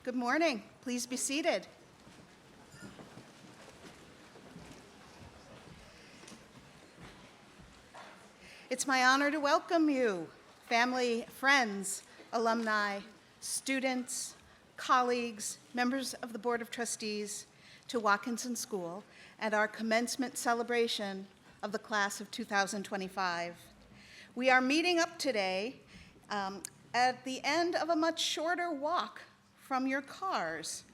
Good morning. Please be seated. It's my honor to welcome you, family, friends, alumni, students, colleagues, members of the Board of Trustees, to Watkinson School and our commencement celebration of the class of 2025. We are meeting up today at the end of a much shorter walk from your cars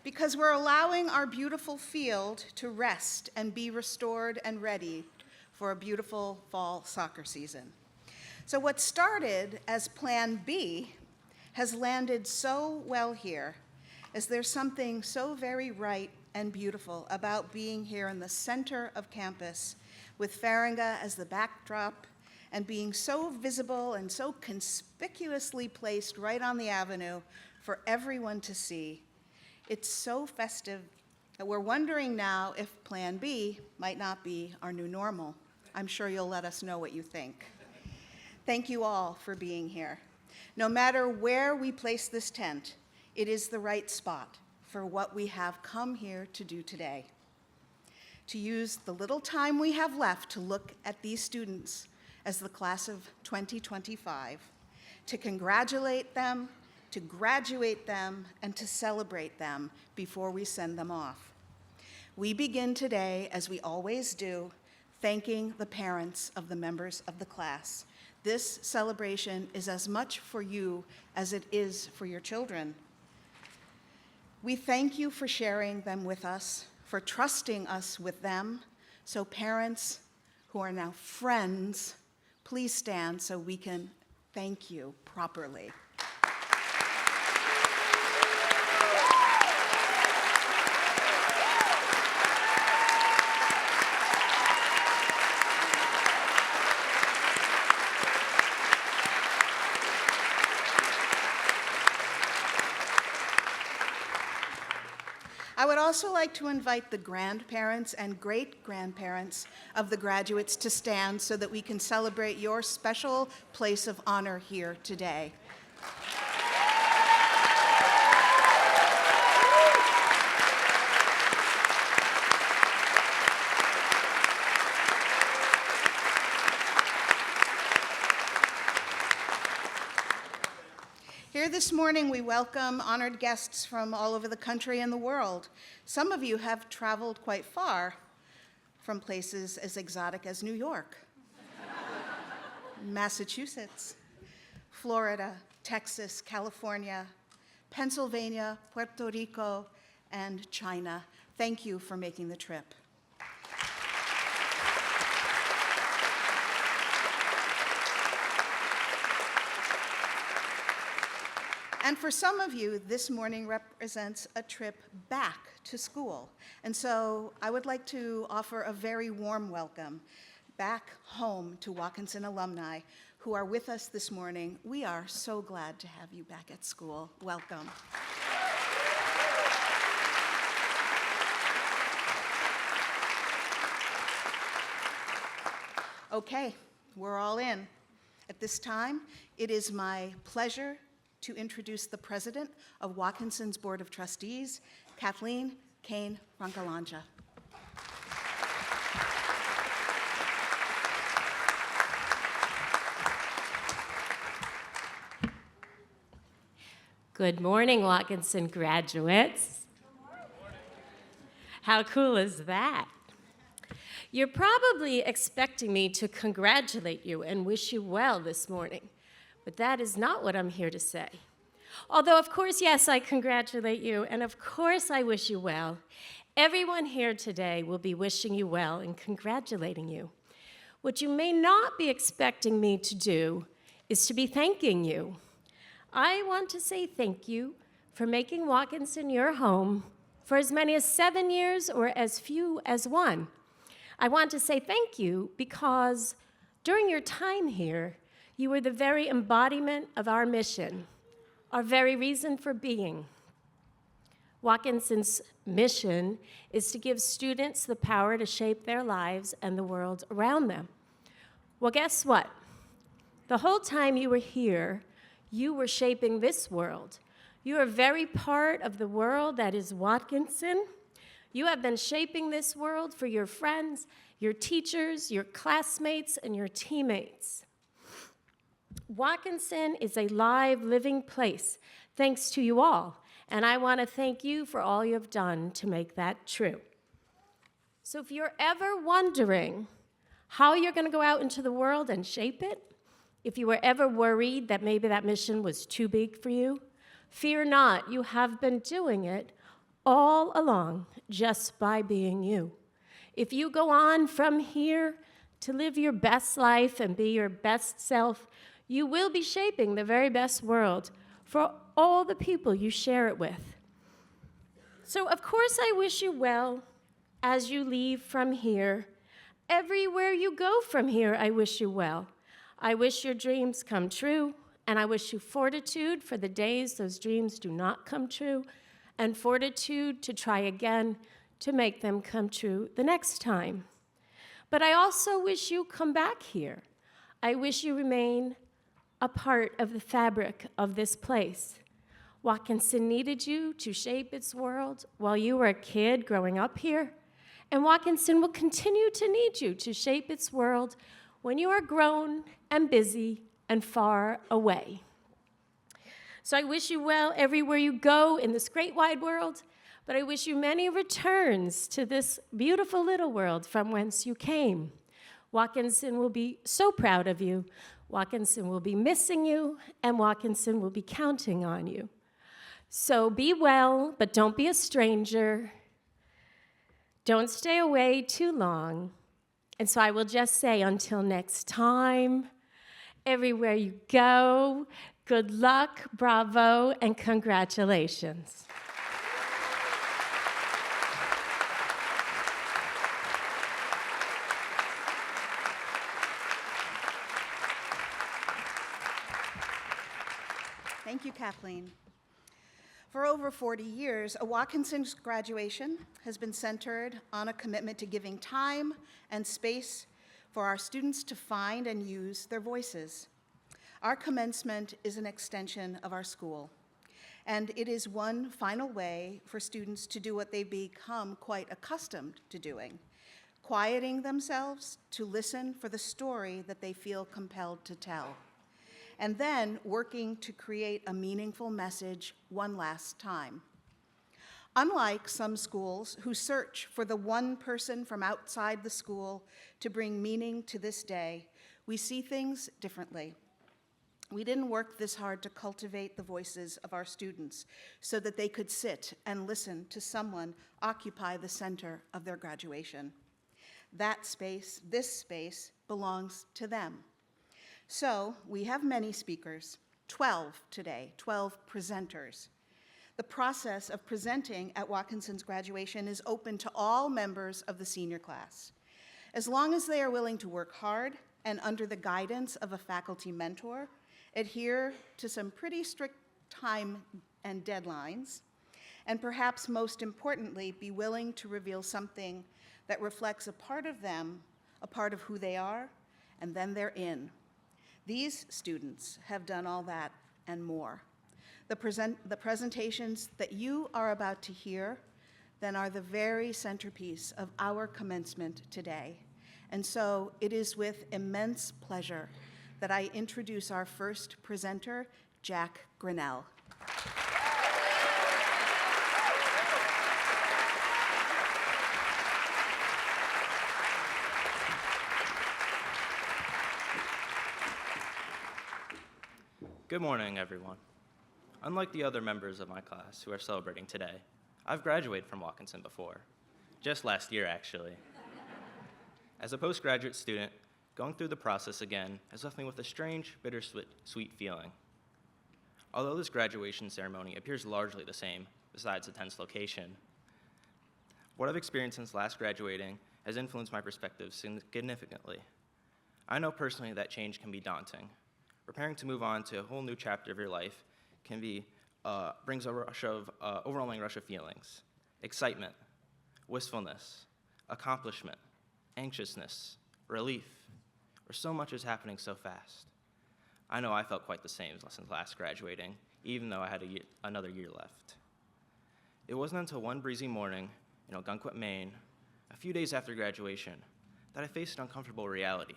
because we're allowing our beautiful field to rest and be restored and ready for a beautiful fall soccer season. So what started as Plan B has landed so well here, as there's something so very right and beautiful about being here in the center of campus with Faringa as the backdrop and being so visible and so conspicuously placed right on the avenue for everyone to see. It's so festive that we're wondering now if Plan B might not be our new normal. I'm sure you'll let us know what you think. Thank you all for being here. No matter where we place this tent, it is the right spot for what we have come here to do today. To use the little time we have left to look at these students as the class of 2025, to congratulate them, to graduate them, and to celebrate them before we send them off. We begin today, as we always do, thanking the parents of the members of the class. This celebration is as much for you as it is for your children. We thank you for sharing them with us, for trusting us with them. So parents who are now friends, please stand so we can thank you properly. I would also like to invite the grandparents and great-grandparents of the graduates to stand so that we can celebrate your special place of honor here today. Here this morning, we welcome honored guests from all over the country and the world. Some of you have traveled quite far, from places as exotic as New York, Massachusetts, Florida, Texas, California, Pennsylvania, Puerto Rico, and China. Thank you for making the trip. And for some of you, this morning represents a trip back to school. And so I would like to offer a very warm welcome back home to Watkinson alumni who are with us this morning. We are so glad to have you back at school. Welcome. Okay, we're all in. At this time, it is my pleasure to introduce the president of Watkinson's Board of Trustees, Kathleen Kane Rankalanja. Good morning, Watkinson graduates. How cool is that? You're probably expecting me to congratulate you and wish you well this morning. But that is not what I'm here to say. Although, of course, yes, I congratulate you, and of course I wish you well. Everyone here today will be wishing you well and congratulating you. What you may not be expecting me to do is to be thanking you. I want to say thank you for making Watkinson your home for as many as 7 years or as few as 1. I want to say thank you because during your time here, you were the very embodiment of our mission, our very reason for being. Watkinson's mission is to give students the power to shape their lives and the world around them. Well, guess what? The whole time you were here, you were shaping this world. You are very part of the world that is Watkinson. You have been shaping this world for your friends, your teachers, your classmates, and your teammates. Watkinson is a live, living place, thanks to you all, and I want to thank you for all you have done to make that true. So if you're ever wondering how you're going to go out into the world and shape it, if you were ever worried that maybe that mission was too big for you, fear not, you have been doing it all along just by being you. If you go on from here to live your best life and be your best self, you will be shaping the very best world for all the people you share it with. So, of course, I wish you well as you leave from here. Everywhere you go from here, I wish you well. I wish your dreams come true, and I wish you fortitude for the days those dreams do not come true, and fortitude to try again to make them come true the next time. But I also wish you come back here. I wish you remain a part of the fabric of this place. Watkinson needed you to shape its world while you were a kid growing up here, and Watkinson will continue to need you to shape its world when you are grown and busy and far away. So I wish you well everywhere you go in this great wide world, but I wish you many returns to this beautiful little world from whence you came. Watkinson will be so proud of you. Watkinson will be missing you, and Watkinson will be counting on you. So be well, but don't be a stranger. Don't stay away too long. And so I will just say until next time, everywhere you go, good luck, bravo, and congratulations. Thank you, Kathleen. For over 40 years, a Watkinson's graduation has been centered on a commitment to giving time and space for our students to find and use their voices. Our commencement is an extension of our school, and it is one final way for students to do what they've become quite accustomed to doing, quieting themselves to listen for the story that they feel compelled to tell, and then working to create a meaningful message one last time. Unlike some schools who search for the one person from outside the school to bring meaning to this day, we see things differently. We didn't work this hard to cultivate the voices of our students so that they could sit and listen to someone occupy the center of their graduation. That space, this space, belongs to them. So we have many speakers, 12 today, 12 presenters. The process of presenting at Watkinson's graduation is open to all members of the senior class. As long as they are willing to work hard and under the guidance of a faculty mentor, adhere to some pretty strict time and deadlines, and perhaps most importantly, be willing to reveal something that reflects a part of them, a part of who they are, and then they're in. These students have done all that and more. The presentations that you are about to hear then are the very centerpiece of our commencement today. And so it is with immense pleasure that I introduce our first presenter, Jack Grinnell. Good morning, everyone. Unlike the other members of my class who are celebrating today, I've graduated from Watkinson before, just last year, actually. As a postgraduate student, going through the process again has left me with a strange, bittersweet feeling. Although this graduation ceremony appears largely the same, besides the tense location, what I've experienced since last graduating has influenced my perspective significantly. I know personally that change can be daunting. Preparing to move on to a whole new chapter of your life can brings a overwhelming rush of feelings: excitement, wistfulness, accomplishment, anxiousness, relief, where so much is happening so fast. I know I felt quite the same since last graduating, even though I had another year left. It wasn't until one breezy morning in Algonquin, Maine, a few days after graduation, that I faced an uncomfortable reality.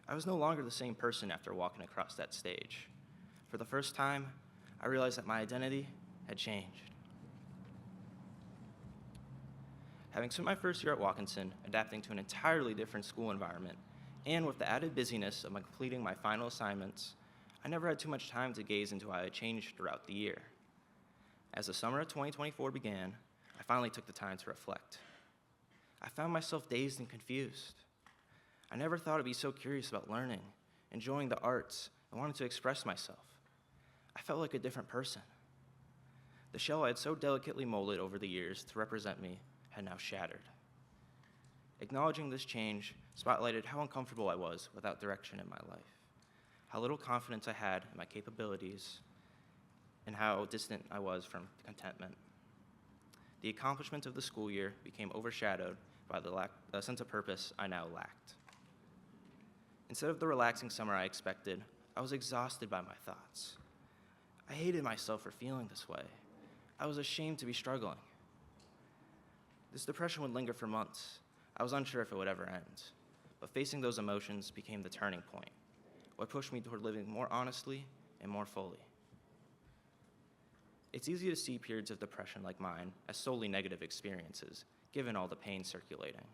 I was no longer the same person after walking across that stage. For the first time, I realized that my identity had changed. Having spent my first year at Watkinson adapting to an entirely different school environment, and with the added busyness of completing my final assignments, I never had too much time to gaze into how I had changed throughout the year. As the summer of 2024 began, I finally took the time to reflect. I found myself dazed and confused. I never thought I'd be so curious about learning, enjoying the arts, and wanting to express myself. I felt like a different person. The shell I had so delicately molded over the years to represent me had now shattered. Acknowledging this change spotlighted how uncomfortable I was without direction in my life, how little confidence I had in my capabilities, and how distant I was from contentment. The accomplishments of the school year became overshadowed by the sense of purpose I now lacked. Instead of the relaxing summer I expected, I was exhausted by my thoughts. I hated myself for feeling this way. I was ashamed to be struggling. This depression would linger for months. I was unsure if it would ever end, but facing those emotions became the turning point, what pushed me toward living more honestly and more fully. It's easy to see periods of depression like mine as solely negative experiences, given all the pain circulating.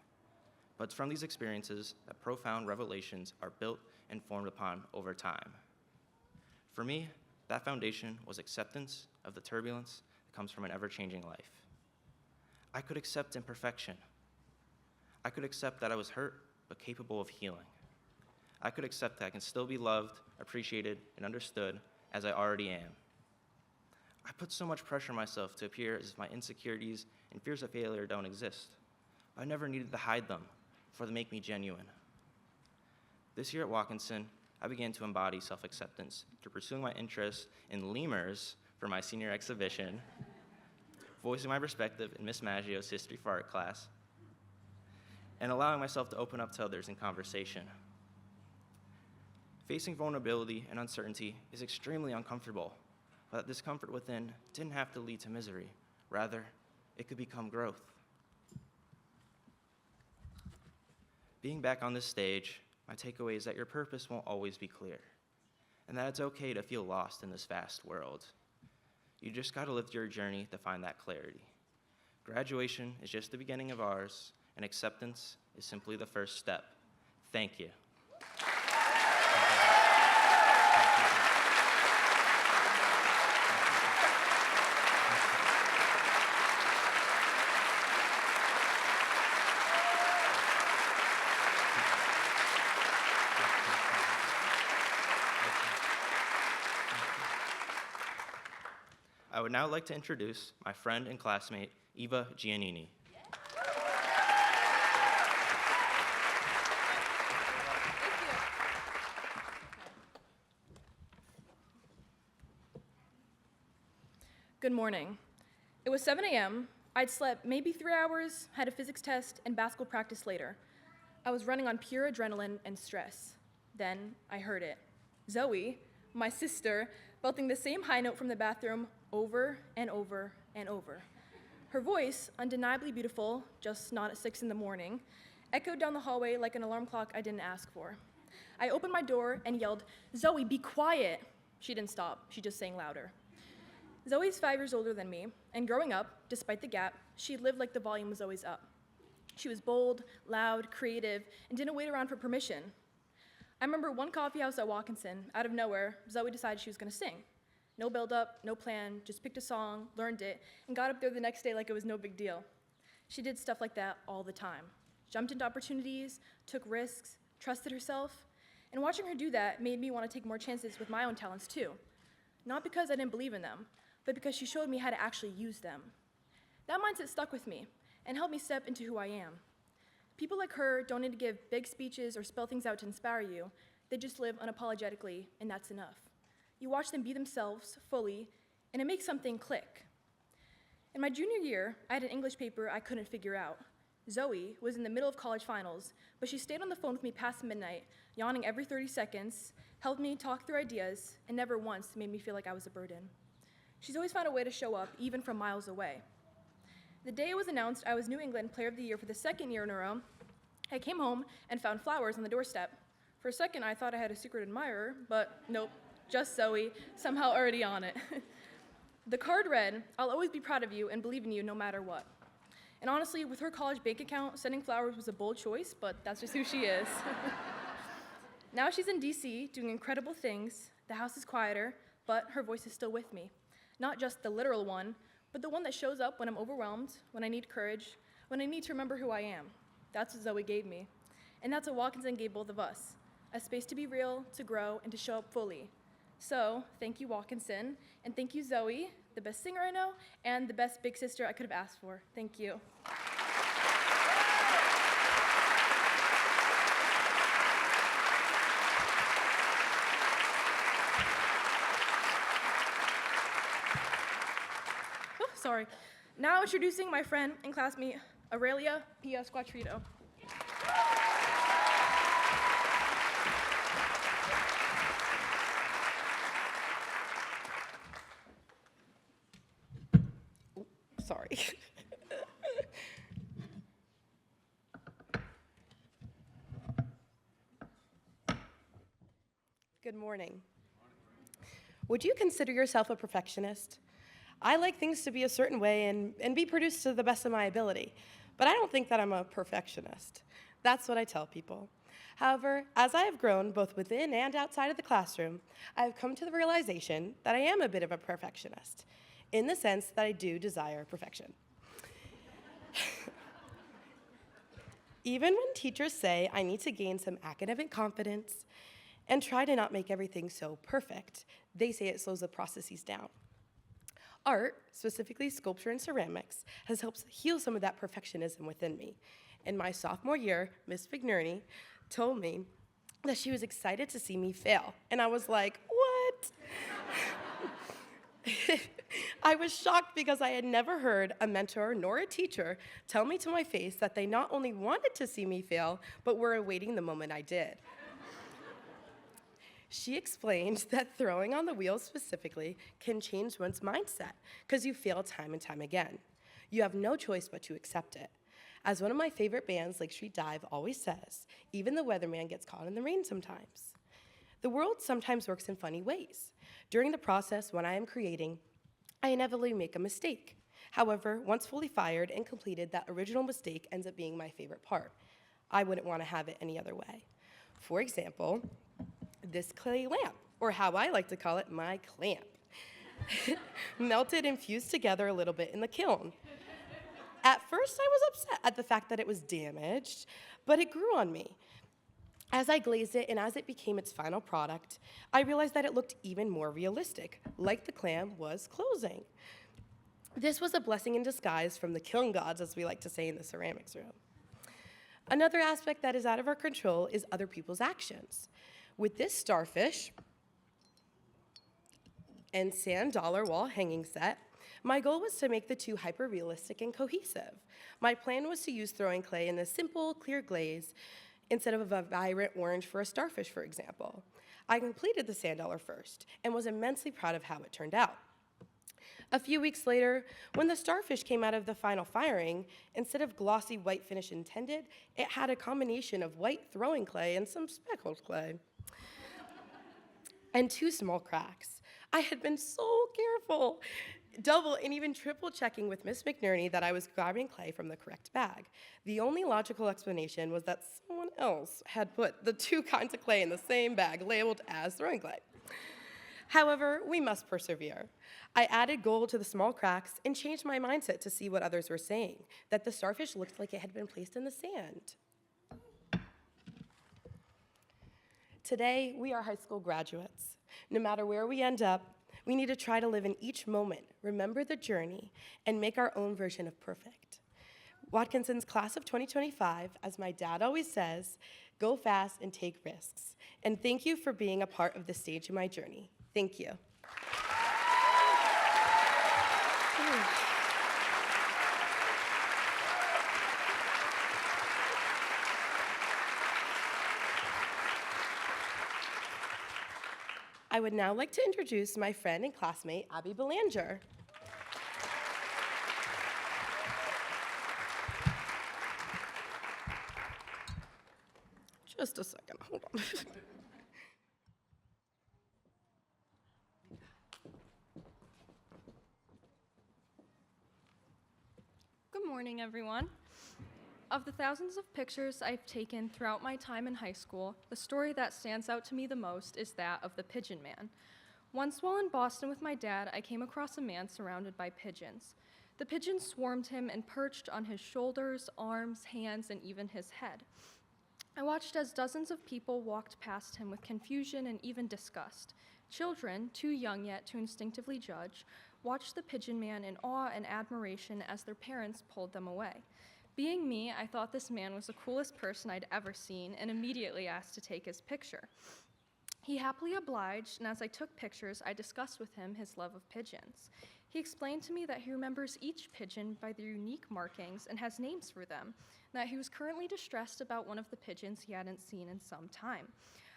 But it's from these experiences that profound revelations are built and formed upon over time. For me, that foundation was acceptance of the turbulence that comes from an ever-changing life. I could accept imperfection. I could accept that I was hurt, but capable of healing. I could accept that I can still be loved, appreciated, and understood as I already am. I put so much pressure on myself to appear as if my insecurities and fears of failure don't exist. I never needed to hide them, for they make me genuine. This year at Watkinson, I began to embody self-acceptance through pursuing my interest in lemurs for my senior exhibition, voicing my perspective in Miss Maggio's History for Art class, and allowing myself to open up to others in conversation. Facing vulnerability and uncertainty is extremely uncomfortable, but that discomfort within didn't have to lead to misery. Rather, it could become growth. Being back on this stage, my takeaway is that your purpose won't always be clear, and that it's okay to feel lost in this vast world. You just gotta live your journey to find that clarity. Graduation is just the beginning of ours, and acceptance is simply the first step. Thank you. I would now like to introduce my friend and classmate, Eva Giannini. Good morning. It was 7 a.m. I'd slept maybe 3 hours, had a physics test, and basketball practice later. I was running on pure adrenaline and stress. Then I heard it. Zoe, my sister, belting the same high note from the bathroom over and over and over. Her voice, undeniably beautiful, just not at 6 in the morning, echoed down the hallway like an alarm clock I didn't ask for. I opened my door and yelled, "Zoe, be quiet!" She didn't stop, she just sang louder. Zoe's 5 years older than me, and growing up, despite the gap, she lived like the volume was always up. She was bold, loud, creative, and didn't wait around for permission. I remember one coffee house at Watkinson, out of nowhere, Zoe decided she was gonna sing. No build-up, no plan, just picked a song, learned it, and got up there the next day like it was no big deal. She did stuff like that all the time. Jumped into opportunities, took risks, trusted herself, and watching her do that made me want to take more chances with my own talents too. Not because I didn't believe in them, but because she showed me how to actually use them. That mindset stuck with me and helped me step into who I am. People like her don't need to give big speeches or spell things out to inspire you. They just live unapologetically, and that's enough. You watch them be themselves fully, and it makes something click. In my junior year, I had an English paper I couldn't figure out. Zoe was in the middle of college finals, but she stayed on the phone with me past midnight, yawning every 30 seconds, helped me talk through ideas, and never once made me feel like I was a burden. She's always found a way to show up, even from miles away. The day it was announced I was New England Player of the Year for the second year in a row, I came home and found flowers on the doorstep. For a second, I thought I had a secret admirer, but nope, just Zoe, somehow already on it. The card read, "I'll always be proud of you and believe in you no matter what." And honestly, with her college bank account, sending flowers was a bold choice, but that's just who she is. Now she's in DC doing incredible things. The house is quieter, but her voice is still with me. Not just the literal one, but the one that shows up when I'm overwhelmed, when I need courage, when I need to remember who I am. That's what Zoe gave me. And that's what Watkinson gave both of us, a space to be real, to grow, and to show up fully. So, thank you, Watkinson, and thank you, Zoe, the best singer I know, and the best big sister I could have asked for. Thank you. Oh, sorry. Now introducing my friend and classmate, Aurelia Pia Squatrito. Sorry. Good morning. Would you consider yourself a perfectionist? I like things to be a certain way and be produced to the best of my ability, but I don't think that I'm a perfectionist. That's what I tell people. However, as I have grown both within and outside of the classroom, I have come to the realization that I am a bit of a perfectionist, in the sense that I do desire perfection. Even when teachers say I need to gain some academic confidence and try to not make everything so perfect, they say it slows the processes down. Art, specifically sculpture and ceramics, has helped heal some of that perfectionism within me. In my sophomore year, Miss McNerney told me that she was excited to see me fail, and I was like, what? I was shocked because I had never heard a mentor nor a teacher tell me to my face that they not only wanted to see me fail, but were awaiting the moment I did. She explained that throwing on the wheels specifically can change one's mindset because you fail time and time again. You have no choice but to accept it. As one of my favorite bands, Lake Street Dive, always says, even the weatherman gets caught in the rain sometimes. The world sometimes works in funny ways. During the process when I am creating, I inevitably make a mistake. However, once fully fired and completed, that original mistake ends up being my favorite part. I wouldn't want to have it any other way. For example, this clay lamp, or how I like to call it, my clamp, melted and fused together a little bit in the kiln. At first, I was upset at the fact that it was damaged, but it grew on me. As I glazed it and as it became its final product, I realized that it looked even more realistic, like the clam was closing. This was a blessing in disguise from the kiln gods, as we like to say in the ceramics room. Another aspect that is out of our control is other people's actions. With this starfish and sand dollar wall hanging set, my goal was to make the two hyper-realistic and cohesive. My plan was to use throwing clay in a simple, clear glaze instead of a vibrant orange for a starfish, for example. I completed the sand dollar first and was immensely proud of how it turned out. A few weeks later, when the starfish came out of the final firing, instead of glossy white finish intended, it had a combination of white throwing clay and some speckled clay, and two small cracks. I had been so careful, double and even triple checking with Miss McNerney that I was grabbing clay from the correct bag. The only logical explanation was that someone else had put the two kinds of clay in the same bag labeled as throwing clay. However, we must persevere. I added gold to the small cracks and changed my mindset to see what others were saying, that the starfish looked like it had been placed in the sand. Today, we are high school graduates. No matter where we end up, we need to try to live in each moment, remember the journey, and make our own version of perfect. Watkinson's class of 2025, as my dad always says, go fast and take risks. And thank you for being a part of this stage in my journey. Thank you. I would now like to introduce my friend and classmate, Abby Belanger. Just a second, hold on. Good morning, everyone. Of the thousands of pictures I've taken throughout my time in high school, the story that stands out to me the most is that of the Pigeon Man. Once while in Boston with my dad, I came across a man surrounded by pigeons. The pigeons swarmed him and perched on his shoulders, arms, hands, and even his head. I watched as dozens of people walked past him with confusion and even disgust. Children, too young yet to instinctively judge, watched the Pigeon Man in awe and admiration as their parents pulled them away. Being me, I thought this man was the coolest person I'd ever seen and immediately asked to take his picture. He happily obliged, and as I took pictures, I discussed with him his love of pigeons. He explained to me that he remembers each pigeon by their unique markings and has names for them, and that he was currently distressed about one of the pigeons he hadn't seen in some time.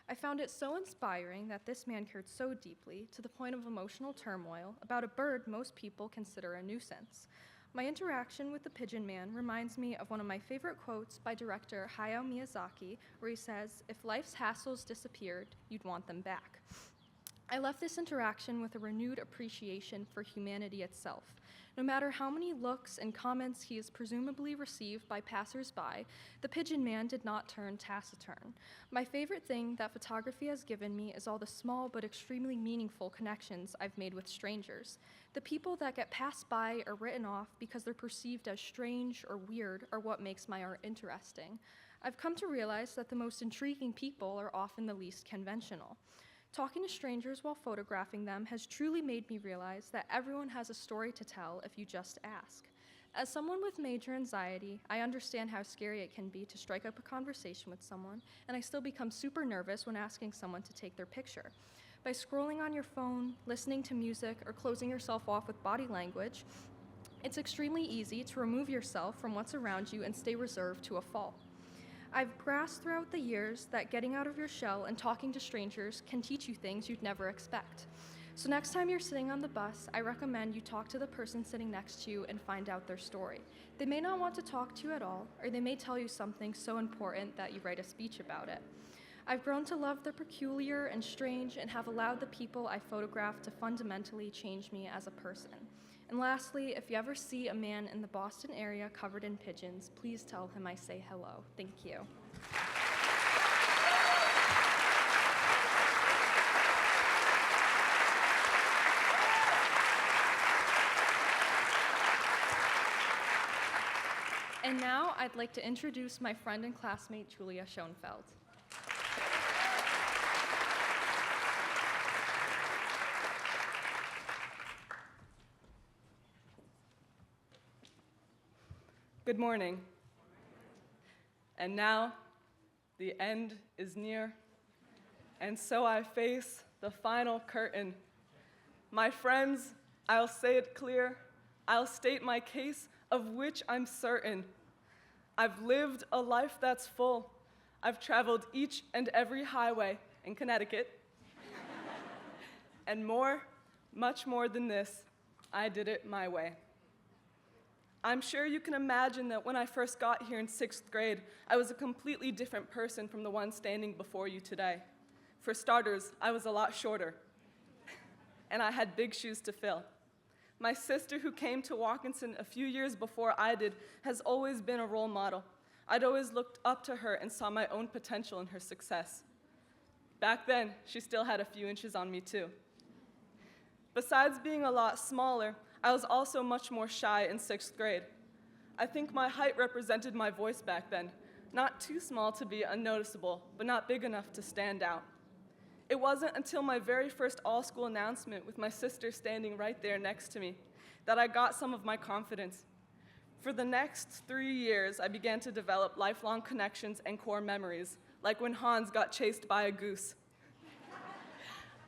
I found it so inspiring that this man cared so deeply, to the point of emotional turmoil, about a bird most people consider a nuisance. My interaction with the Pigeon Man reminds me of one of my favorite quotes by director Hayao Miyazaki, where he says, "If life's hassles disappeared, you'd want them back." I left this interaction with a renewed appreciation for humanity itself. No matter how many looks and comments he has presumably received by passersby, the Pigeon Man did not turn taciturn. My favorite thing that photography has given me is all the small but extremely meaningful connections I've made with strangers. The people that get passed by or written off because they're perceived as strange or weird are what makes my art interesting. I've come to realize that the most intriguing people are often the least conventional. Talking to strangers while photographing them has truly made me realize that everyone has a story to tell if you just ask. As someone with major anxiety, I understand how scary it can be to strike up a conversation with someone, and I still become super nervous when asking someone to take their picture. By scrolling on your phone, listening to music, or closing yourself off with body language, it's extremely easy to remove yourself from what's around you and stay reserved to a fault. I've grasped throughout the years that getting out of your shell and talking to strangers can teach you things you'd never expect. So next time you're sitting on the bus, I recommend you talk to the person sitting next to you and find out their story. They may not want to talk to you at all, or they may tell you something so important that you write a speech about it. I've grown to love the peculiar and strange and have allowed the people I photograph to fundamentally change me as a person. And lastly, if you ever see a man in the Boston area covered in pigeons, please tell him I say hello. Thank you. And now I'd like to introduce my friend and classmate, Julia Schoenfeld. Good morning. And now, the end is near, and so I face the final curtain. My friends, I'll say it clear, I'll state my case, of which I'm certain. I've lived a life that's full. I've traveled each and every highway in Connecticut. And more, much more than this, I did it my way. I'm sure you can imagine that when I first got here in 6th grade, I was a completely different person from the one standing before you today. For starters, I was a lot shorter, and I had big shoes to fill. My sister, who came to Watkinson a few years before I did, has always been a role model. I'd always looked up to her and saw my own potential in her success. Back then, she still had a few inches on me too. Besides being a lot smaller, I was also much more shy in 6th grade. I think my height represented my voice back then, not too small to be unnoticeable, but not big enough to stand out. It wasn't until my very first all-school announcement with my sister standing right there next to me that I got some of my confidence. For the next 3 years, I began to develop lifelong connections and core memories, like when Hans got chased by a goose,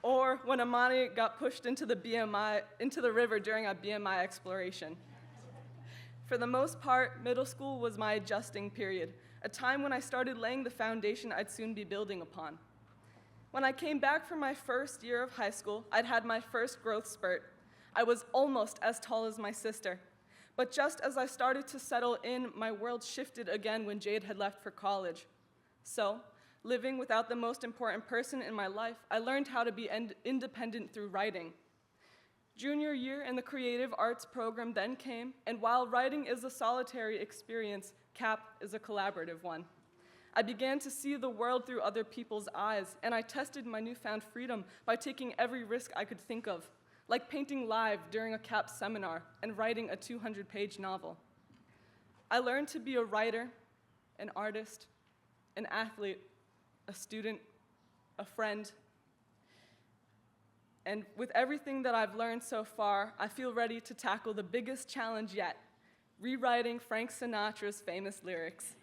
or when Amani got pushed into the river during a BMI exploration. For the most part, middle school was my adjusting period, a time when I started laying the foundation I'd soon be building upon. When I came back from my first year of high school, I'd had my first growth spurt. I was almost as tall as my sister. But just as I started to settle in, my world shifted again when Jade had left for college. So, living without the most important person in my life, I learned how to be independent through writing. Junior year in the creative arts program then came, and while writing is a solitary experience, CAP is a collaborative one. I began to see the world through other people's eyes, and I tested my newfound freedom by taking every risk I could think of, like painting live during a CAP seminar and writing a 200-page novel. I learned to be a writer, an artist, an athlete, a student, a friend. And with everything that I've learned so far, I feel ready to tackle the biggest challenge yet, rewriting Frank Sinatra's famous lyrics.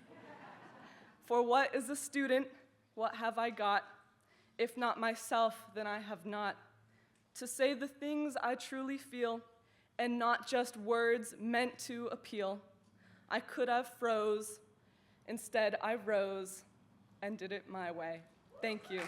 For what is a student? What have I got? If not myself, then I have not. To say the things I truly feel, and not just words meant to appeal. I could have froze. Instead, I rose and did it my way. Thank you.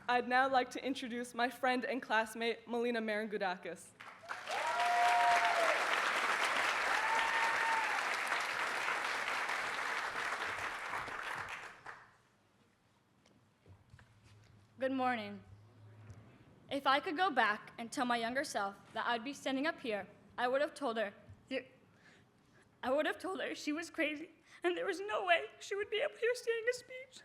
I'd now like to introduce my friend and classmate, Melina Marangudakis. Good morning. If I could go back and tell my younger self that I'd be standing up here, I would have told her she was crazy and there was no way she would be up here saying a speech.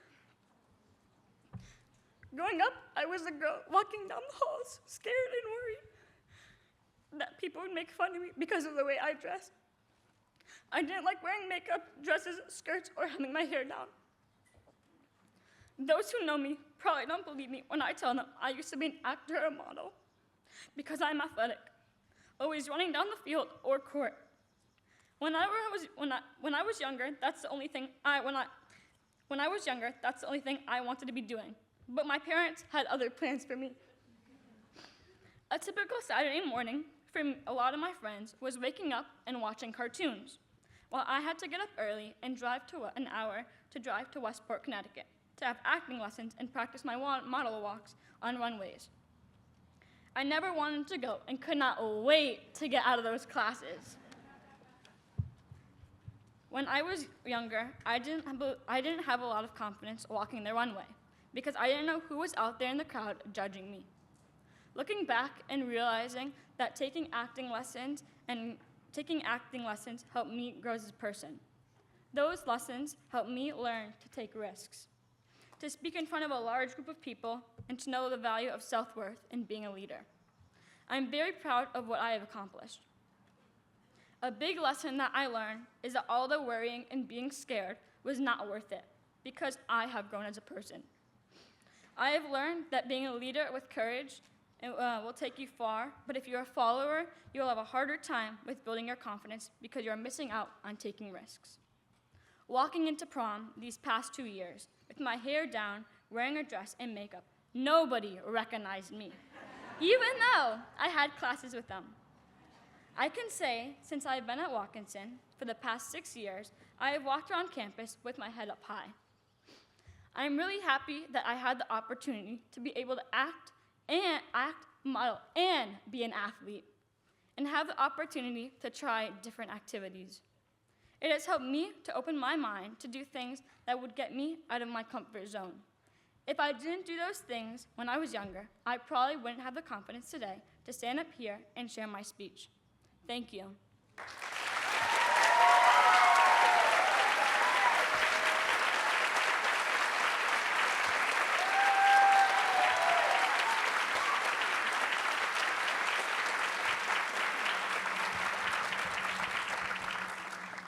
Growing up, I was a girl walking down the halls, scared and worried that people would make fun of me because of the way I dressed. I didn't like wearing makeup, dresses, skirts, or having my hair down. Those who know me probably don't believe me when I tell them I used to be an actor or a model because I'm athletic, always running down the field or court. When I was younger, that's the only thing I wanted to be doing. But my parents had other plans for me. A typical Saturday morning for a lot of my friends was waking up and watching cartoons, while I had to get up early and drive an hour to drive to Westport, Connecticut, to have acting lessons and practice my model walks on runways. I never wanted to go and could not wait to get out of those classes. When I was younger, I didn't have a lot of confidence walking the runway because I didn't know who was out there in the crowd judging me. Looking back and realizing that taking acting lessons helped me grow as a person. Those lessons helped me learn to take risks, to speak in front of a large group of people, and to know the value of self-worth in being a leader. I'm very proud of what I have accomplished. A big lesson that I learned is that all the worrying and being scared was not worth it, because I have grown as a person. I have learned that being a leader with courage will take you far, but if you're a follower, you'll have a harder time with building your confidence because you're missing out on taking risks. Walking into prom these past 2 years, with my hair down, wearing a dress and makeup, nobody recognized me, even though I had classes with them. I can say, since I've been at Watkinson for the past 6 years, I have walked around campus with my head up high. I'm really happy that I had the opportunity to be able to act, model, and be an athlete, and have the opportunity to try different activities. It has helped me to open my mind to do things that would get me out of my comfort zone. If I didn't do those things when I was younger, I probably wouldn't have the confidence today to stand up here and share my speech. Thank you.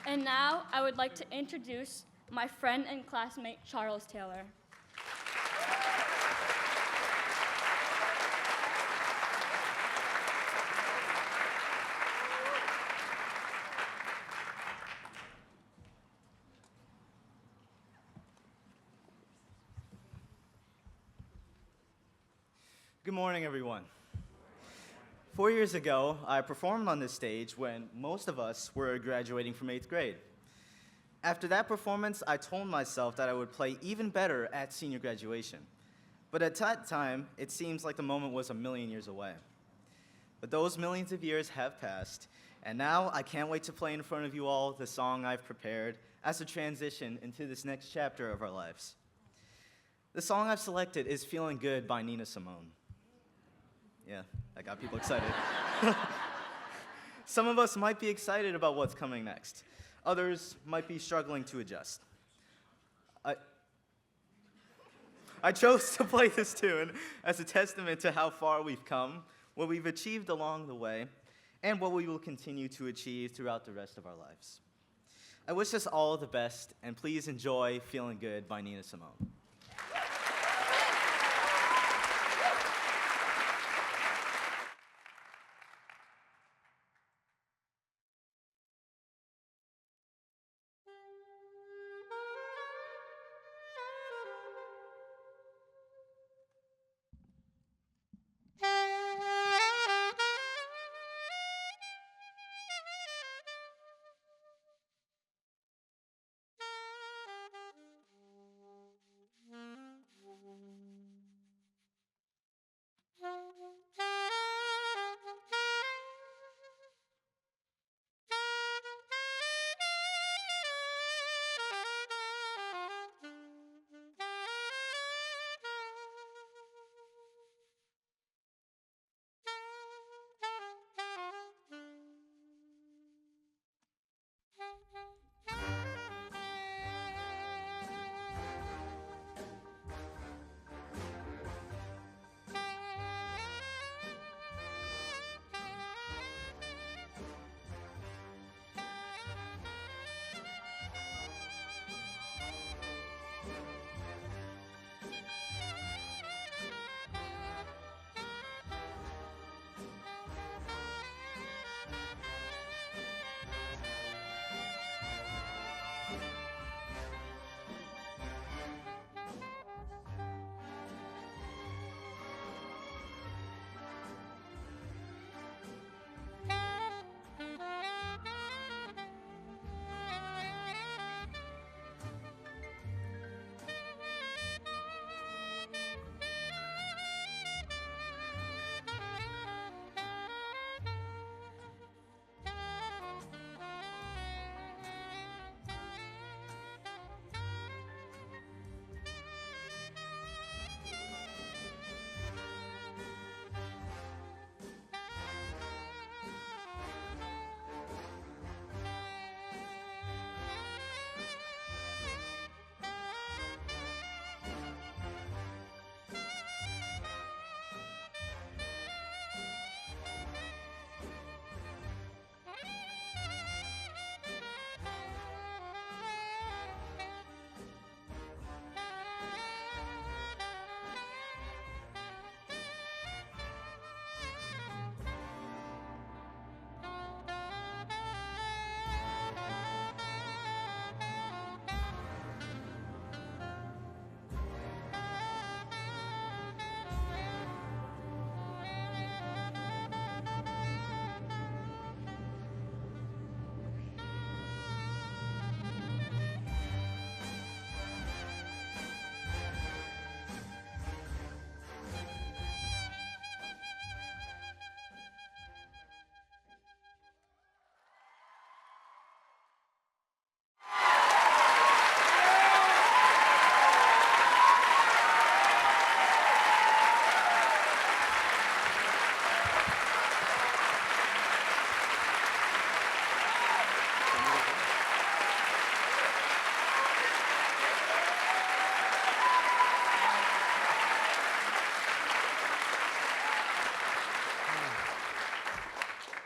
And now I would like to introduce my friend and classmate, Charles Taylor. Good morning, everyone. 4 years ago, I performed on this stage when most of us were graduating from 8th grade. After that performance, I told myself that I would play even better at senior graduation. But at that time, it seems like the moment was a million years away. But those millions of years have passed, and now I can't wait to play in front of you all the song I've prepared as a transition into this next chapter of our lives. The song I've selected is Feeling Good by Nina Simone. Yeah, that got people excited. Some of us might be excited about what's coming next. Others might be struggling to adjust. I chose to play this tune as a testament to how far we've come, what we've achieved along the way, and what we will continue to achieve throughout the rest of our lives. I wish us all the best, and please enjoy Feeling Good by Nina Simone.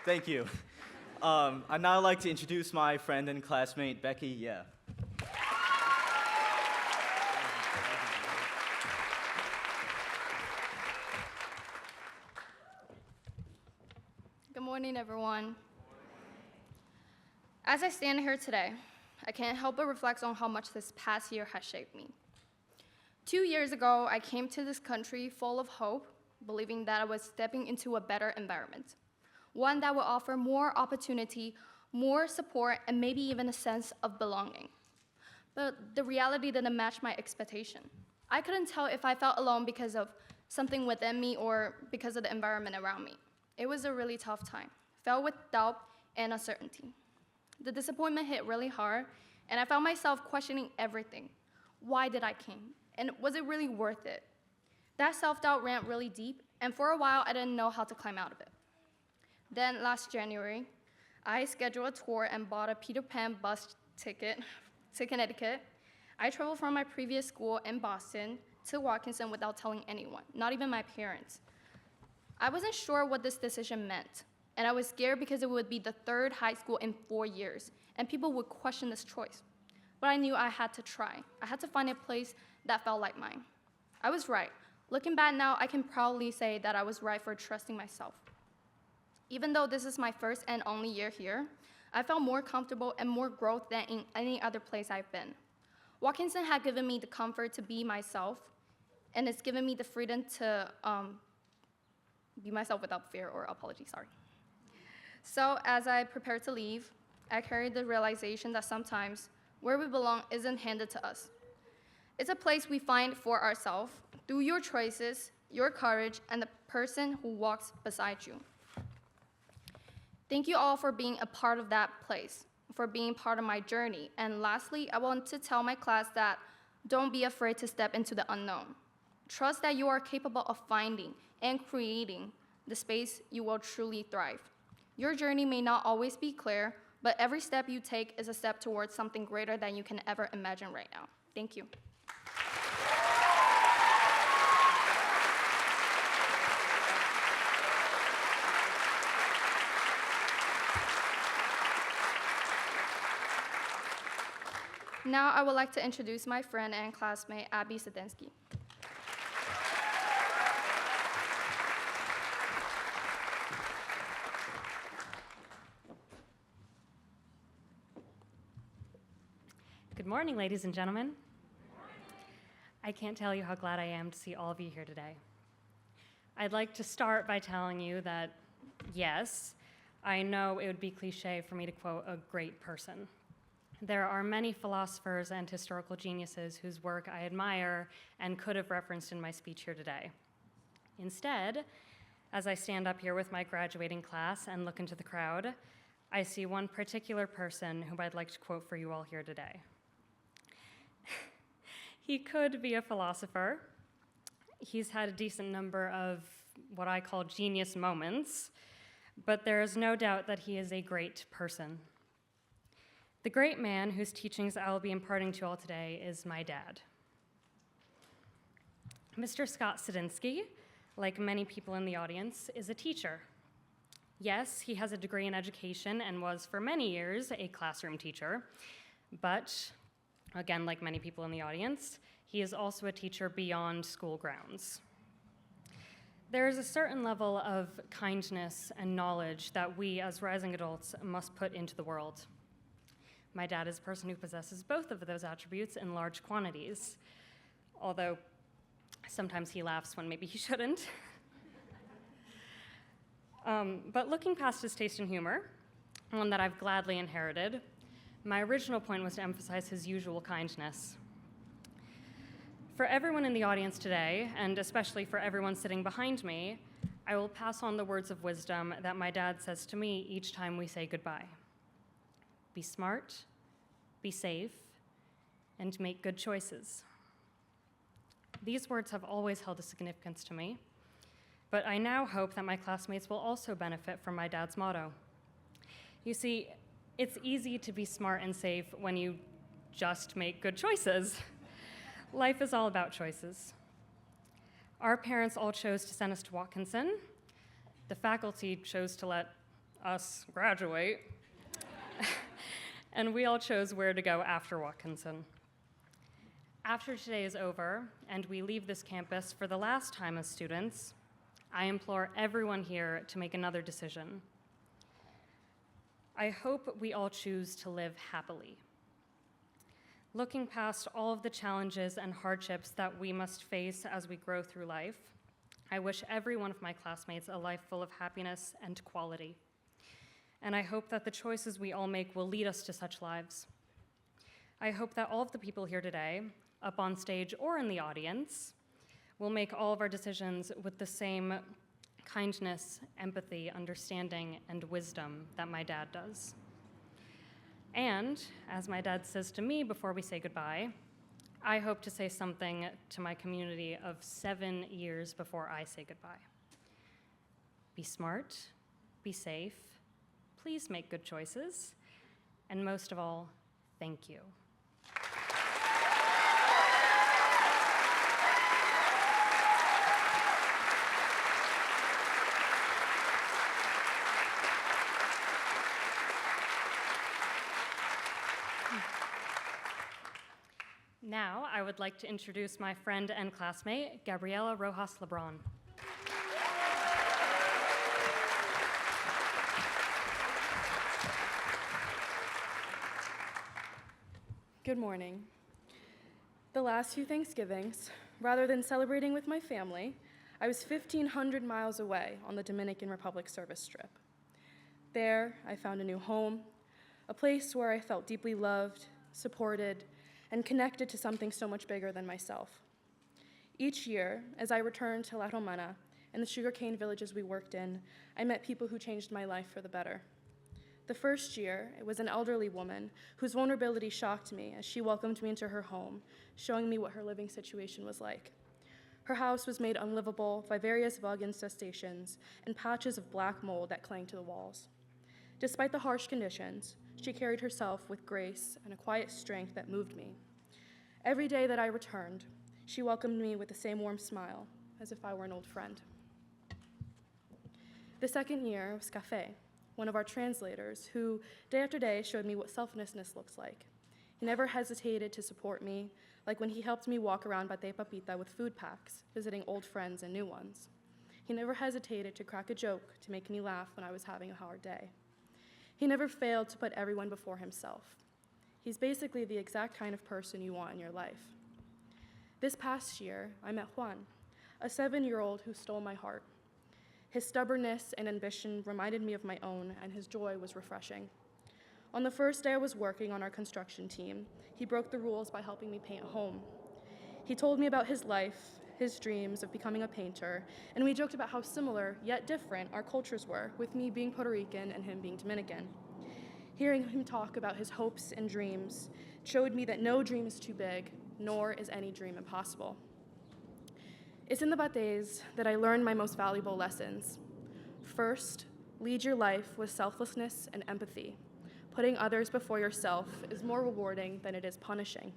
Thank you. I'd now like to introduce my friend and classmate, Becky. Yeah. Good morning, everyone. As I stand here today, I can't help but reflect on how much this past year has shaped me. 2 years ago, I came to this country full of hope, believing that I was stepping into a better environment, one that would offer more opportunity, more support, and maybe even a sense of belonging. But the reality didn't match my expectation. I couldn't tell if I felt alone because of something within me or because of the environment around me. It was a really tough time, filled with doubt and uncertainty. The disappointment hit really hard, and I found myself questioning everything. Why did I came? And was it really worth it? That self-doubt ran really deep, and for a while, I didn't know how to climb out of it. Then last January, I scheduled a tour and bought a Peter Pan bus ticket to Connecticut. I traveled from my previous school in Boston to Watkinson without telling anyone, not even my parents. I wasn't sure what this decision meant, and I was scared because it would be the third high school in 4 years, and people would question this choice. But I knew I had to try. I had to find a place that felt like mine. I was right. Looking back now, I can proudly say that I was right for trusting myself. Even though this is my first and only year here, I felt more comfortable and more growth than in any other place I've been. Watkinson had given me the comfort to be myself, and it's given me the freedom to be myself without fear or apology, sorry. So as I prepared to leave, I carried the realization that sometimes where we belong isn't handed to us. It's a place we find for ourselves through your choices, your courage, and the person who walks beside you. Thank you all for being a part of that place, for being part of my journey. And lastly, I want to tell my class that don't be afraid to step into the unknown. Trust that you are capable of finding and creating the space you will truly thrive. Your journey may not always be clear, but every step you take is a step towards something greater than you can ever imagine right now. Thank you. Now I would like to introduce my friend and classmate, Abby Sedensky. Good morning, ladies and gentlemen. I can't tell you how glad I am to see all of you here today. I'd like to start by telling you that, yes, I know it would be cliche for me to quote a great person. There are many philosophers and historical geniuses whose work I admire and could have referenced in my speech here today. Instead, as I stand up here with my graduating class and look into the crowd, I see one particular person whom I'd like to quote for you all here today. He could be a philosopher. He's had a decent number of what I call genius moments, but there is no doubt that he is a great person. The great man whose teachings I will be imparting to you all today is my dad. Mr. Scott Sedensky, like many people in the audience, is a teacher. Yes, he has a degree in education and was for many years a classroom teacher, but again, like many people in the audience, he is also a teacher beyond school grounds. There is a certain level of kindness and knowledge that we as rising adults must put into the world. My dad is a person who possesses both of those attributes in large quantities, although sometimes he laughs when maybe he shouldn't. But looking past his taste in humor, one that I've gladly inherited, my original point was to emphasize his usual kindness. For everyone in the audience today, and especially for everyone sitting behind me, I will pass on the words of wisdom that my dad says to me each time we say goodbye. Be smart, be safe, and make good choices. These words have always held a significance to me, but I now hope that my classmates will also benefit from my dad's motto. You see, it's easy to be smart and safe when you just make good choices. Life is all about choices. Our parents all chose to send us to Watkinson. The faculty chose to let us graduate. And we all chose where to go after Watkinson. After today is over and we leave this campus for the last time as students, I implore everyone here to make another decision. I hope we all choose to live happily. Looking past all of the challenges and hardships that we must face as we grow through life, I wish every one of my classmates a life full of happiness and quality. And I hope that the choices we all make will lead us to such lives. I hope that all of the people here today, up on stage or in the audience, will make all of our decisions with the same kindness, empathy, understanding, and wisdom that my dad does. And, as my dad says to me before we say goodbye, I hope to say something to my community of 7 years before I say goodbye. Be smart, be safe, please make good choices, and most of all, thank you. Now, I would like to introduce my friend and classmate, Gabriela Rojas Lebron. Good morning. The last few Thanksgivings, rather than celebrating with my family, I was 1,500 miles away on the Dominican Republic service trip. There, I found a new home, a place where I felt deeply loved, supported, and connected to something so much bigger than myself. Each year, as I returned to La Romana and the sugarcane villages we worked in, I met people who changed my life for the better. The first year, it was an elderly woman whose vulnerability shocked me as she welcomed me into her home, showing me what her living situation was like. Her house was made unlivable by various bug infestations and patches of black mold that clung to the walls. Despite the harsh conditions, she carried herself with grace and a quiet strength that moved me. Every day that I returned, she welcomed me with the same warm smile, as if I were an old friend. The second year was Café, one of our translators, who day after day showed me what selflessness looks like. He never hesitated to support me, like when he helped me walk around Bate Papita with food packs, visiting old friends and new ones. He never hesitated to crack a joke to make me laugh when I was having a hard day. He never failed to put everyone before himself. He's basically the exact kind of person you want in your life. This past year, I met Juan, a 7-year-old who stole my heart. His stubbornness and ambition reminded me of my own, and his joy was refreshing. On the first day I was working on our construction team, he broke the rules by helping me paint a home. He told me about his life, his dreams of becoming a painter, and we joked about how similar, yet different, our cultures were, with me being Puerto Rican and him being Dominican. Hearing him talk about his hopes and dreams showed me that no dream is too big, nor is any dream impossible. It's in the Bates that I learned my most valuable lessons. First, lead your life with selflessness and empathy. Putting others before yourself is more rewarding than it is punishing.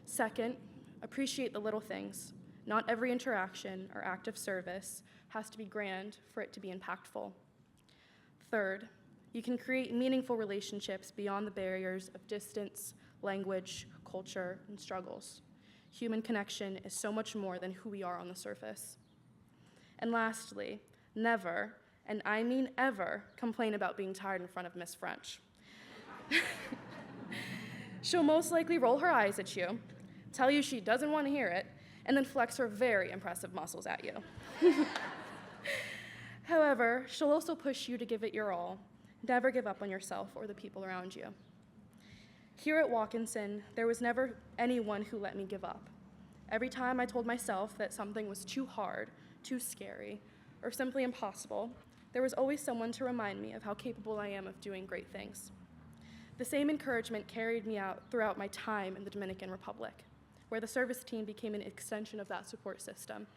Second, appreciate the little things. Not every interaction or act of service has to be grand for it to be impactful. Third, you can create meaningful relationships beyond the barriers of distance, language, culture, and struggles. Human connection is so much more than who we are on the surface. And lastly, never, and I mean ever, complain about being tired in front of Miss French. She'll most likely roll her eyes at you, tell you she doesn't want to hear it, and then flex her very impressive muscles at you. However, she'll also push you to give it your all. Never give up on yourself or the people around you. Here at Watkinson, there was never anyone who let me give up. Every time I told myself that something was too hard, too scary, or simply impossible, there was always someone to remind me of how capable I am of doing great things. The same encouragement carried me out throughout my time in the Dominican Republic, where the service team became an extension of that support system.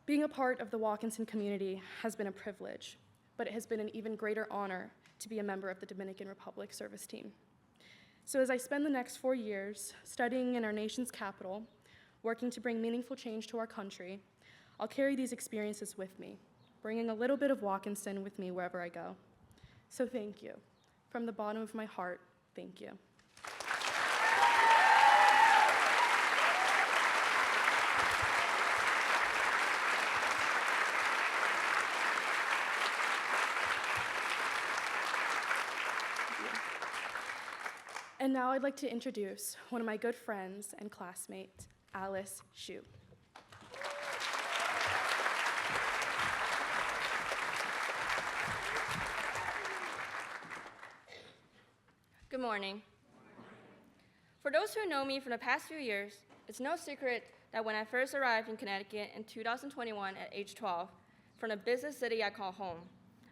Being a part of the Watkinson community has been a privilege, but it has been an even greater honor to be a member of the Dominican Republic service team. So as I spend the next 4 years studying in our nation's capital, working to bring meaningful change to our country, I'll carry these experiences with me, bringing a little bit of Watkinson with me wherever I go. So thank you. From the bottom of my heart, thank you. And now I'd like to introduce one of my good friends and classmates, Alice Hsu. morning. For those who know me from the past few years, it's no secret that when I first arrived in Connecticut in 2021 at age 12, from the business city I call home,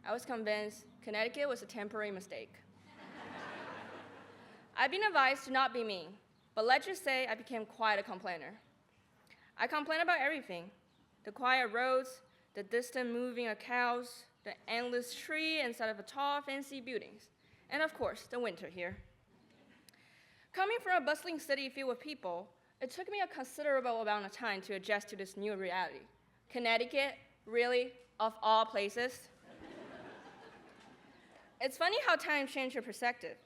I was convinced Connecticut was a temporary mistake. I've been advised to not be mean, but let's just say I became quite a complainer. I complain about everything: the quiet roads, the distant moving of cows, the endless tree inside of a tall, fancy buildings, and of course, the winter here. Coming from a bustling city filled with people, it took me a considerable amount of time to adjust to this new reality. Connecticut, really, of all places? It's funny how time changed your perspective.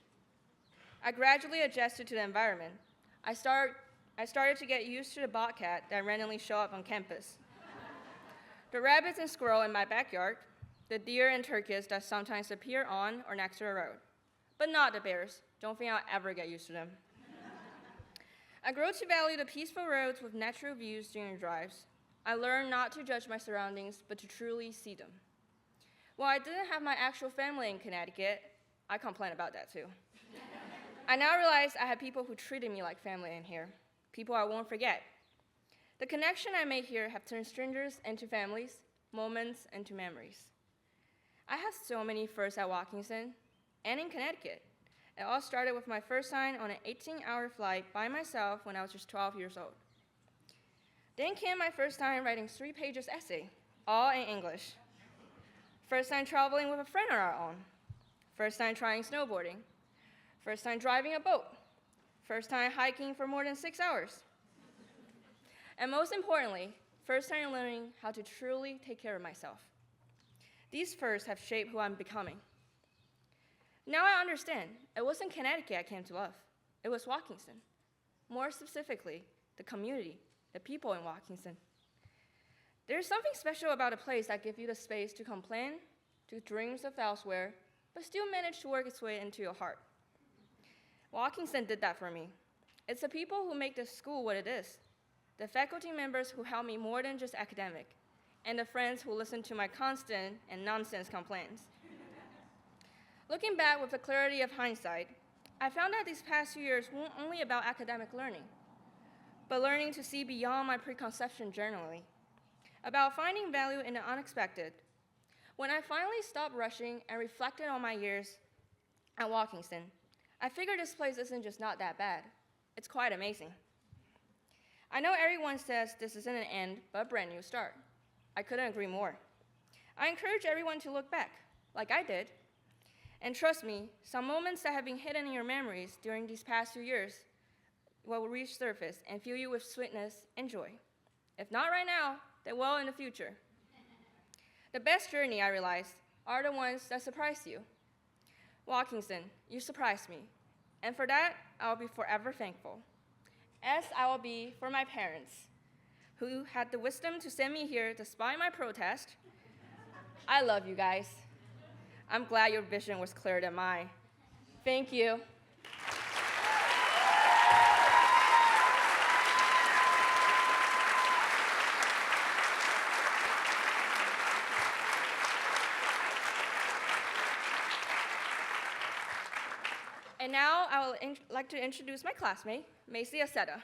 I gradually adjusted to the environment. I started to get used to the bobcat that randomly show up on campus, the rabbits and squirrel in my backyard, the deer and turkeys that sometimes appear on or next to the road, but not the bears. Don't think I'll ever get used to them. I grew to value the peaceful roads with natural views during drives. I learned not to judge my surroundings, but to truly see them. While I didn't have my actual family in Connecticut, I complain about that too. I now realize I have people who treated me like family in here, people I won't forget. The connection I made here have turned strangers into families, moments into memories. I had so many firsts at Watkinson and in Connecticut. It all started with my first time on an 18-hour flight by myself when I was just 12 years old. Then came my first time writing 3 pages essay, all in English. First time traveling with a friend on our own. First time trying snowboarding. First time driving a boat. First time hiking for more than 6 hours. And most importantly, first time learning how to truly take care of myself. These firsts have shaped who I'm becoming. Now I understand, it wasn't Connecticut I came to love. It was Watkinson. More specifically, the community, the people in Watkinson. There's something special about a place that gives you the space to complain, to dreams of elsewhere, but still manage to work its way into your heart. Watkinson did that for me. It's the people who make this school what it is, the faculty members who help me more than just academic, and the friends who listen to my constant and nonsense complaints. Looking back with the clarity of hindsight, I found that these past few years weren't only about academic learning, but learning to see beyond my preconception generally, about finding value in the unexpected. When I finally stopped rushing and reflected on my years at Watkinson, I figured this place isn't just not that bad. It's quite amazing. I know everyone says this isn't an end, but a brand new start. I couldn't agree more. I encourage everyone to look back, like I did. And trust me, some moments that have been hidden in your memories during these past few years will reach surface and fill you with sweetness and joy. If not right now, they will in the future. The best journey, I realized, are the ones that surprise you. Watkinson, you surprised me, and for that, I will be forever thankful, as I will be for my parents, who had the wisdom to send me here despite my protest. I love you guys. I'm glad your vision was clearer than mine. Thank you. And now I would like to introduce my classmate, Macy Aceta.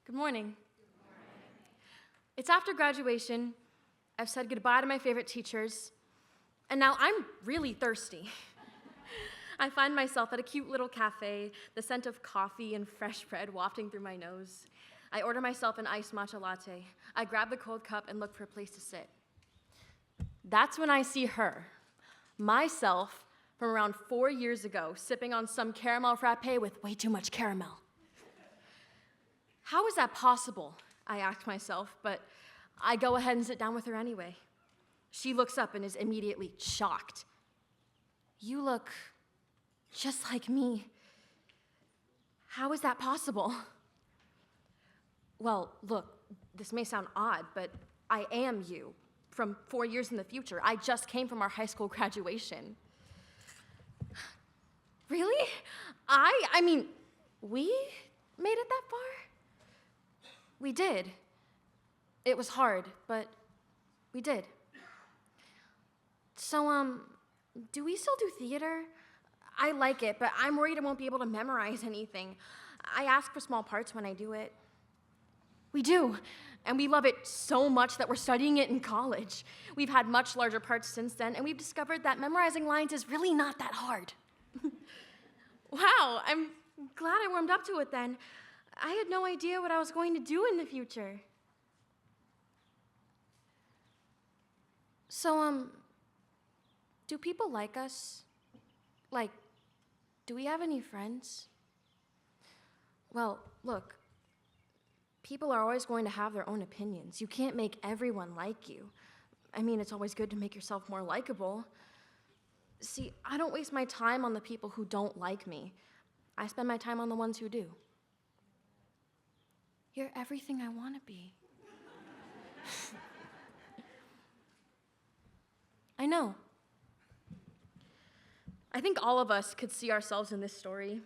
Good morning. It's after graduation. I've said goodbye to my favorite teachers, and now I'm really thirsty. I find myself at a cute little cafe, the scent of coffee and fresh bread wafting through my nose. I order myself an iced matcha latte. I grab the cold cup and look for a place to sit. That's when I see her, myself from around 4 years ago, sipping on some caramel frappe with way too much caramel. How is that possible? I ask myself, but I go ahead and sit down with her anyway. She looks up and is immediately shocked. You look just like me. How is that possible? Well, look, this may sound odd, but I am you from 4 years in the future. I just came from our high school graduation. Really? I mean, we made it that far? We did. It was hard, but we did. So, do we still do theater? I like it, but I'm worried I won't be able to memorize anything. I ask for small parts when I do it. We do, and we love it so much that we're studying it in college. We've had much larger parts since then, and we've discovered that memorizing lines is really not that hard. Wow, I'm glad I warmed up to it then. I had no idea what I was going to do in the future. So, do people like us? Like, do we have any friends? Well, look, people are always going to have their own opinions. You can't make everyone like you. I mean, it's always good to make yourself more likable. See, I don't waste my time on the people who don't like me. I spend my time on the ones who do. You're everything I want to be. I know. I think all of us could see ourselves in this story.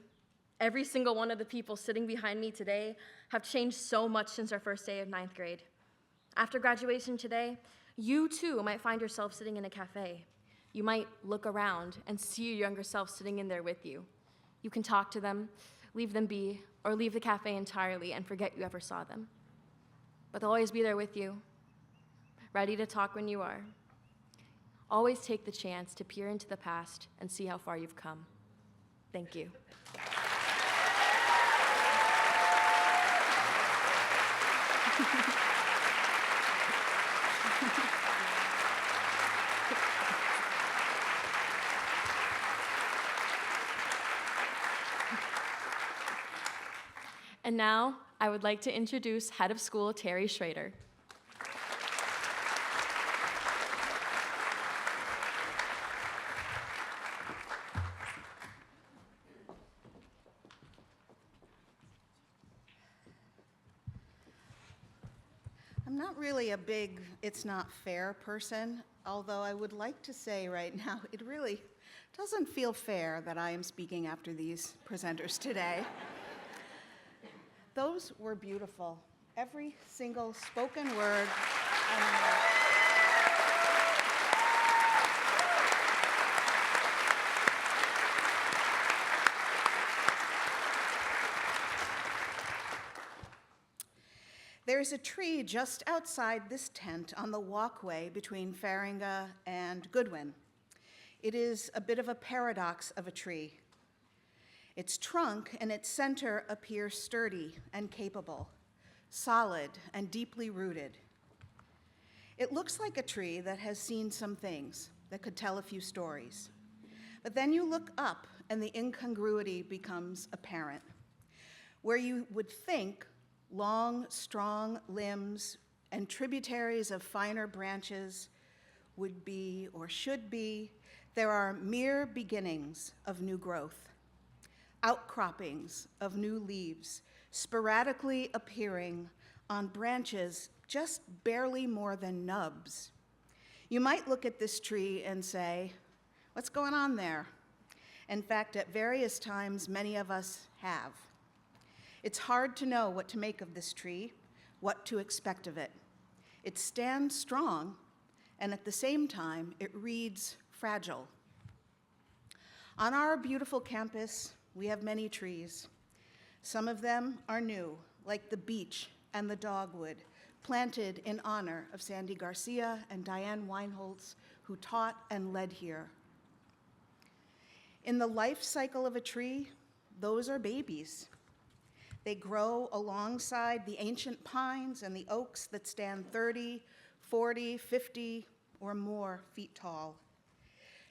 Every single one of the people sitting behind me today have changed so much since our first day of 9th grade. After graduation today, you too might find yourself sitting in a cafe. You might look around and see your younger self sitting in there with you. You can talk to them, leave them be, or leave the cafe entirely and forget you ever saw them. But they'll always be there with you, ready to talk when you are. Always take the chance to peer into the past and see how far you've come. Thank you. And now, I would like to introduce Head of School Terry Schrader. I'm not really a big "it's not fair" person, although I would like to say right now it really doesn't feel fair that I am speaking after these presenters today. Those were beautiful. Every single spoken word. There's a tree just outside this tent on the walkway between Faringa and Goodwin. It is a bit of a paradox of a tree. Its trunk and its center appear sturdy and capable, solid and deeply rooted. It looks like a tree that has seen some things, that could tell a few stories. But then you look up and the incongruity becomes apparent. Where you would think long, strong limbs and tributaries of finer branches would be or should be, there are mere beginnings of new growth, outcroppings of new leaves, sporadically appearing on branches just barely more than nubs. You might look at this tree and say, "What's going on there?" In fact, at various times, many of us have. It's hard to know what to make of this tree, what to expect of it. It stands strong, and at the same time, it reads fragile. On our beautiful campus, we have many trees. Some of them are new, like the beech and the dogwood, planted in honor of Sandy Garcia and Diane Weinholz, who taught and led here. In the life cycle of a tree, those are babies. They grow alongside the ancient pines and the oaks that stand 30, 40, 50, or more feet tall,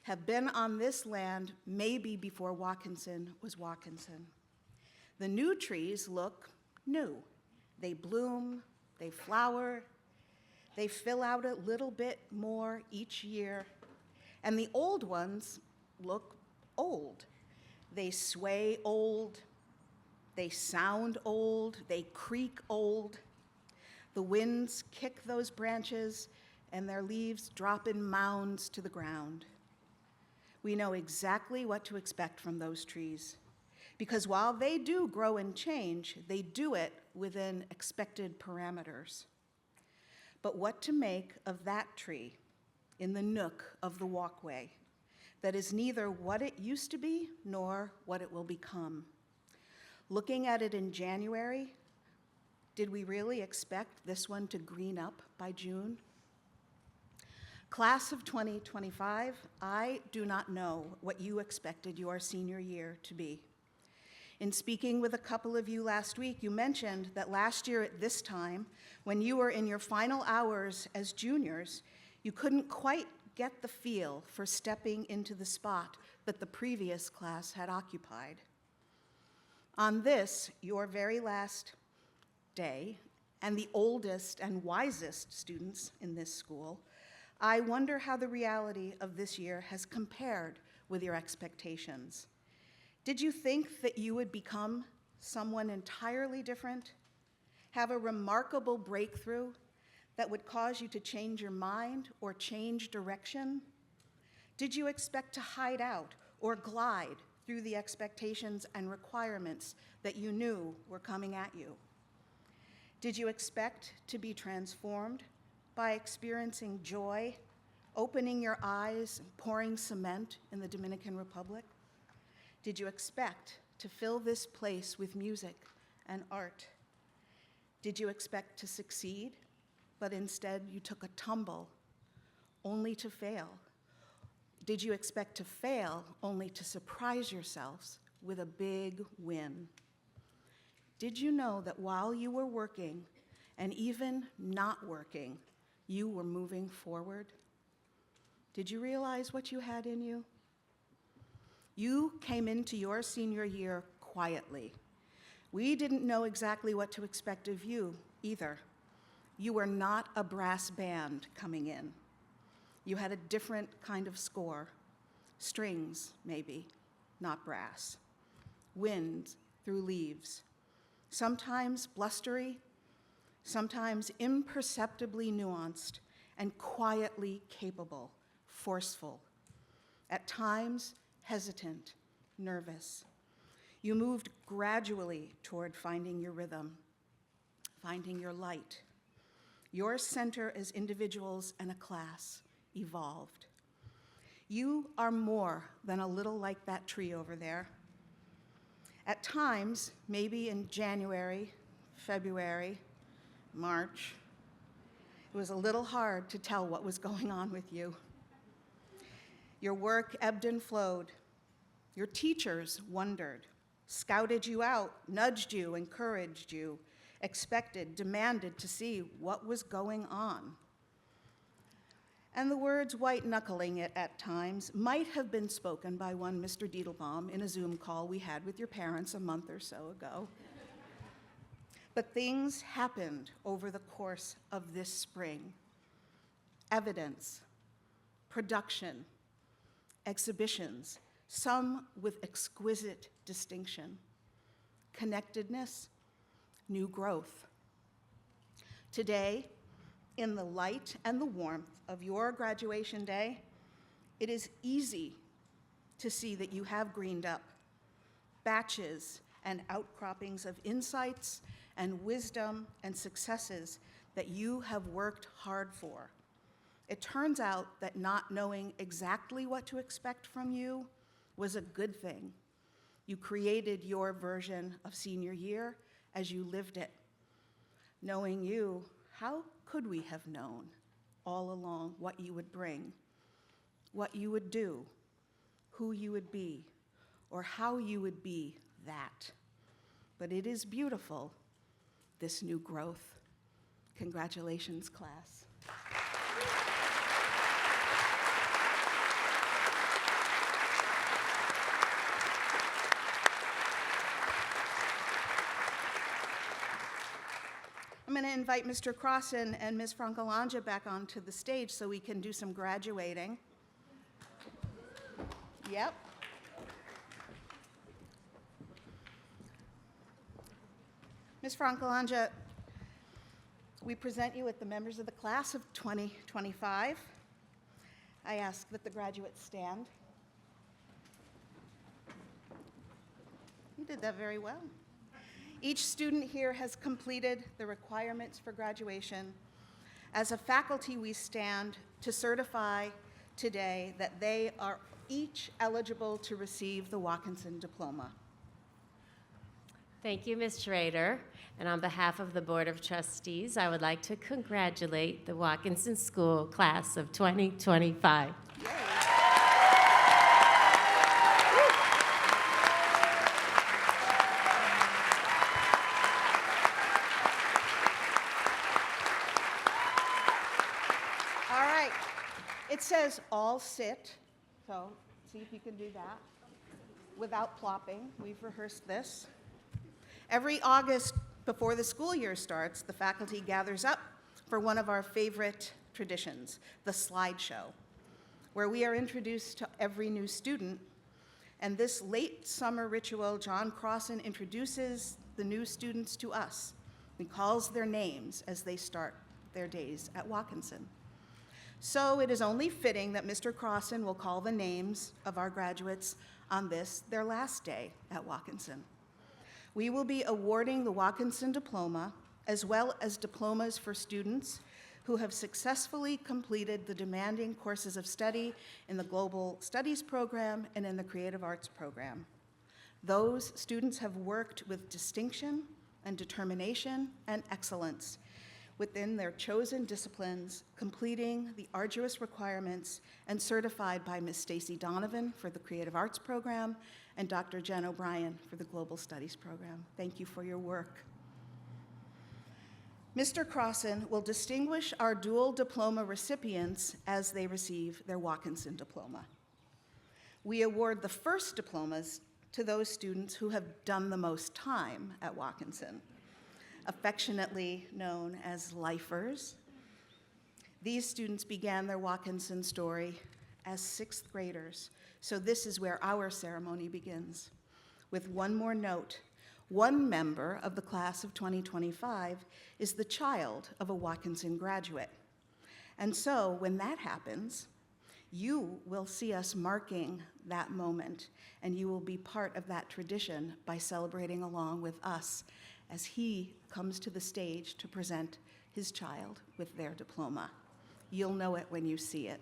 have been on this land maybe before Watkinson was Watkinson. The new trees look new. They bloom, they flower, they fill out a little bit more each year, and the old ones look old. They sway old, they sound old, they creak old. The winds kick those branches, and their leaves drop in mounds to the ground. We know exactly what to expect from those trees, because while they do grow and change, they do it within expected parameters. but what to make of that tree in the nook of the walkway that is neither what it used to be nor what it will become. Looking at it in January, did we really expect this one to green up by June? Class of 2025, I do not know what you expected your senior year to be. In speaking with a couple of you last week, you mentioned that last year at this time, when you were in your final hours as juniors, you couldn't quite get the feel for stepping into the spot that the previous class had occupied. On this, your very last day, and the oldest and wisest students in this school, I wonder how the reality of this year has compared with your expectations. Did you think that you would become someone entirely different? Have a remarkable breakthrough that would cause you to change your mind or change direction? Did you expect to hide out or glide through the expectations and requirements that you knew were coming at you? Did you expect to be transformed by experiencing joy, opening your eyes, and pouring cement in the Dominican Republic? Did you expect to fill this place with music and art? Did you expect to succeed, but instead you took a tumble only to fail? Did you expect to fail only to surprise yourselves with a big win? Did you know that while you were working, and even not working, you were moving forward? Did you realize what you had in you? You came into your senior year quietly. We didn't know exactly what to expect of you either. You were not a brass band coming in. You had a different kind of score. Strings, maybe, not brass. Wind through leaves. Sometimes blustery, sometimes imperceptibly nuanced and quietly capable, forceful. At times, hesitant, nervous. You moved gradually toward finding your rhythm, finding your light. Your center as individuals and a class evolved. You are more than a little like that tree over there. At times, maybe in January, February, March, it was a little hard to tell what was going on with you. Your work ebbed and flowed. Your teachers wondered, scouted you out, nudged you, encouraged you, expected, demanded to see what was going on. And the words white-knuckling it at times might have been spoken by one Mr. Diedelbaum in a Zoom call we had with your parents a month or so ago. But things happened over the course of this spring. Evidence, production, exhibitions, some with exquisite distinction, connectedness, new growth. Today, in the light and the warmth of your graduation day, it is easy to see that you have greened up. Batches and outcroppings of insights and wisdom and successes that you have worked hard for. It turns out that not knowing exactly what to expect from you was a good thing. You created your version of senior year as you lived it. Knowing you, how could we have known all along what you would bring, what you would do, who you would be, or how you would be that? But it is beautiful, this new growth. Congratulations, class. I'm going to invite Mr. Crossan and Ms. Francalanja back onto the stage so we can do some graduating. Yep. Ms. Francalanja, we present you with the members of the class of 2025. I ask that the graduates stand. You did that very well. Each student here has completed the requirements for graduation. As a faculty, we stand to certify today that they are each eligible to receive the Watkinson Diploma. Thank you, Ms. Schrader. And on behalf of the Board of Trustees, I would like to congratulate the Watkinson School Class of 2025. All right. It says all sit, so see if you can do that without plopping. We've rehearsed this. Every August before the school year starts, the faculty gathers up for one of our favorite traditions, the slideshow, where we are introduced to every new student. And this late summer ritual, John Crossan introduces the new students to us. He calls their names as they start their days at Watkinson. So it is only fitting that Mr. Crossan will call the names of our graduates on this, their last day at Watkinson. We will be awarding the Watkinson Diploma, as well as diplomas for students who have successfully completed the demanding courses of study in the Global Studies program and in the Creative Arts program. Those students have worked with distinction and determination and excellence within their chosen disciplines, completing the arduous requirements and certified by Ms. Stacy Donovan for the Creative Arts program and Dr. Jen O'Brien for the Global Studies program. Thank you for your work. Mr. Crossan will distinguish our dual diploma recipients as they receive their Watkinson Diploma. We award the first diplomas to those students who have done the most time at Watkinson, affectionately known as lifers. These students began their Watkinson story as sixth graders, so this is where our ceremony begins. With one more note, one member of the class of 2025 is the child of a Watkinson graduate. And so when that happens, you will see us marking that moment, and you will be part of that tradition by celebrating along with us as he comes to the stage to present his child with their diploma. You'll know it when you see it.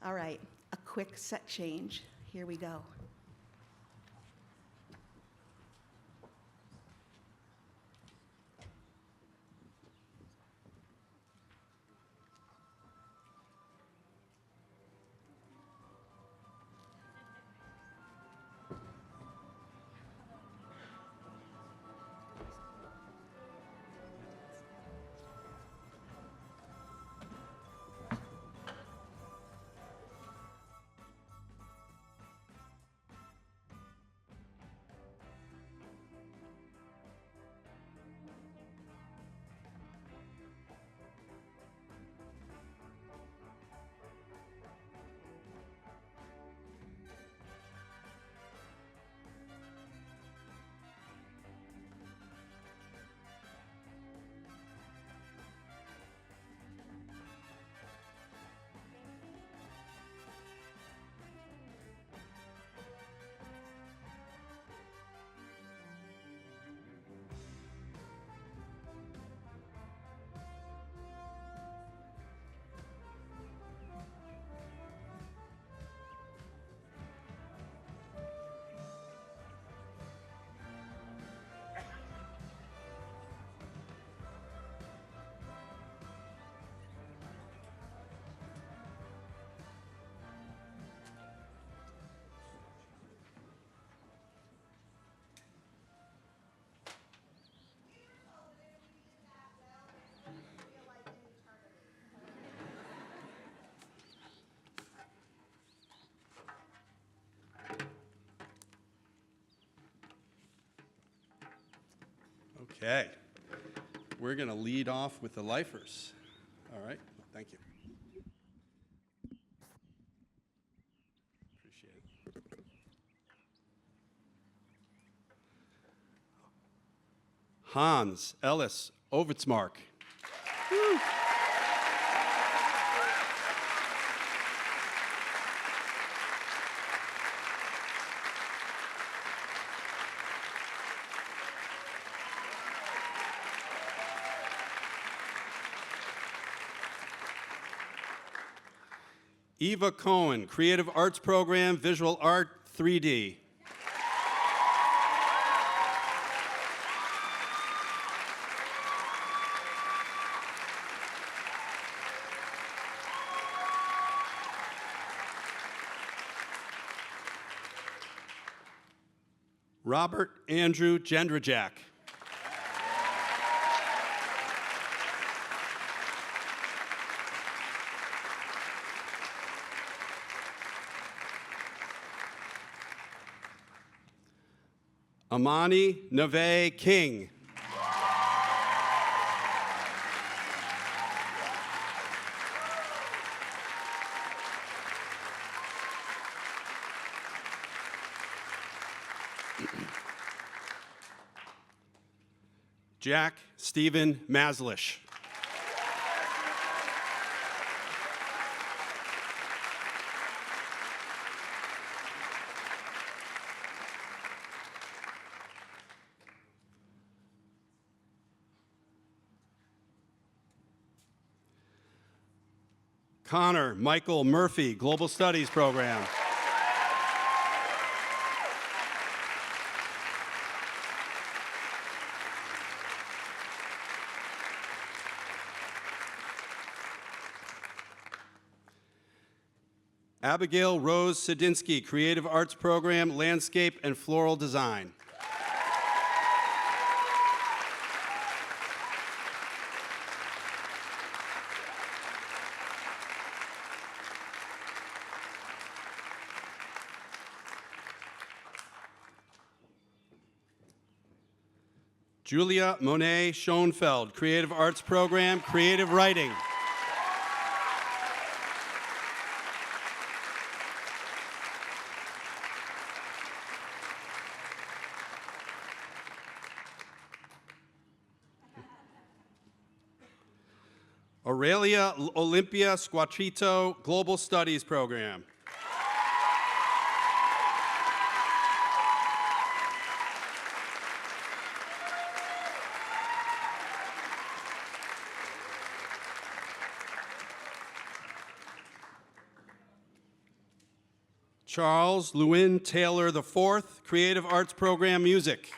All right, a quick set change. Here we go. Okay. We're going to lead off with the lifers. All right. Thank you. Appreciate it. Hans Ellis Ovitsmark. Woo. Eva Cohen, Creative Arts Program, Visual Art 3D. Robert Andrew Gendrajak. Amani Neve King. Jack Stephen Maslish. Connor Michael Murphy, Global Studies Program. Abigail Rose Sadinsky, Creative Arts Program, Landscape and Floral Design. Julia Monet Schoenfeld, Creative Arts Program, Creative Writing. Aurelia Olympia Squatrito, Global Studies Program. Charles Lewin Taylor IV, Creative Arts Program, Music.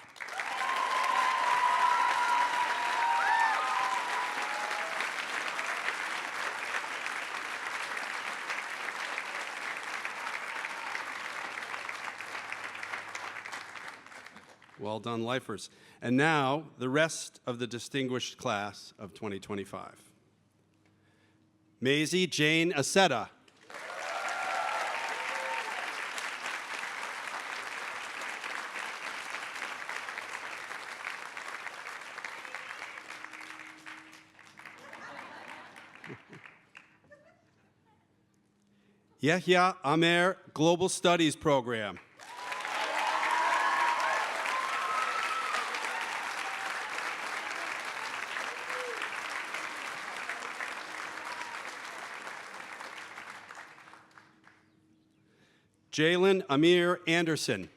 Well done, lifers. And now, the rest of the distinguished class of 2025. Maisie Jane Aceta. Yehya Amer, Global Studies Program. Jalen Amir Anderson.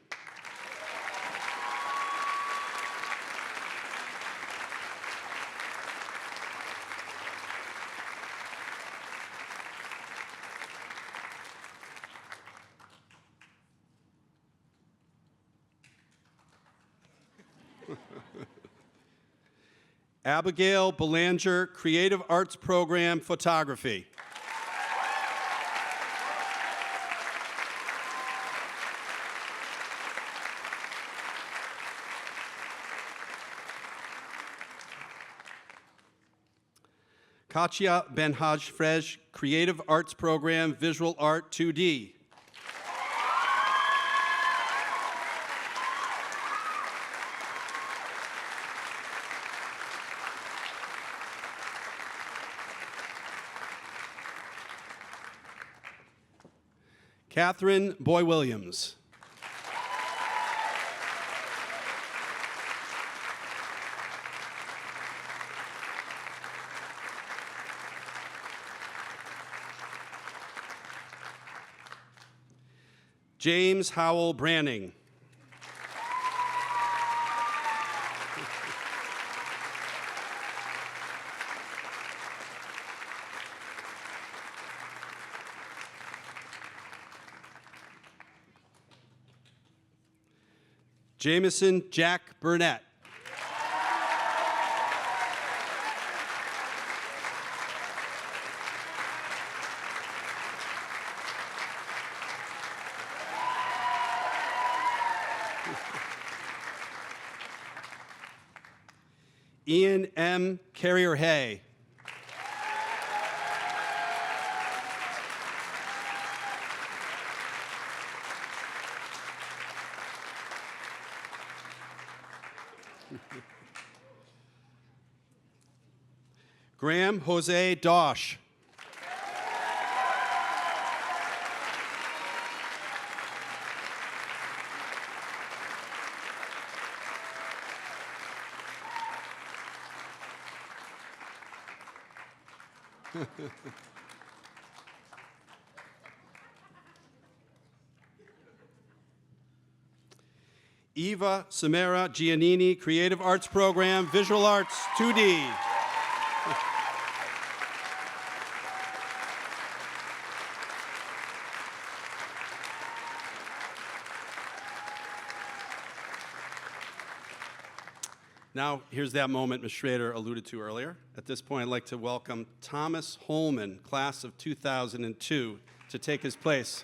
Abigail Belanger, Creative Arts Program, Photography. Katya Benhaj Frej, Creative Arts Program, Visual Art 2D. Catherine Boy Williams. James Howell Branning. Jameson Jack Burnett. Ian M. Carrier-Hay. Graham Jose Dosh. Eva Samara Giannini, Creative Arts Program, Visual Arts 2D. Now, here's that moment Ms. Schrader alluded to earlier. At this point, I'd like to welcome Thomas Holman, class of 2002, to take his place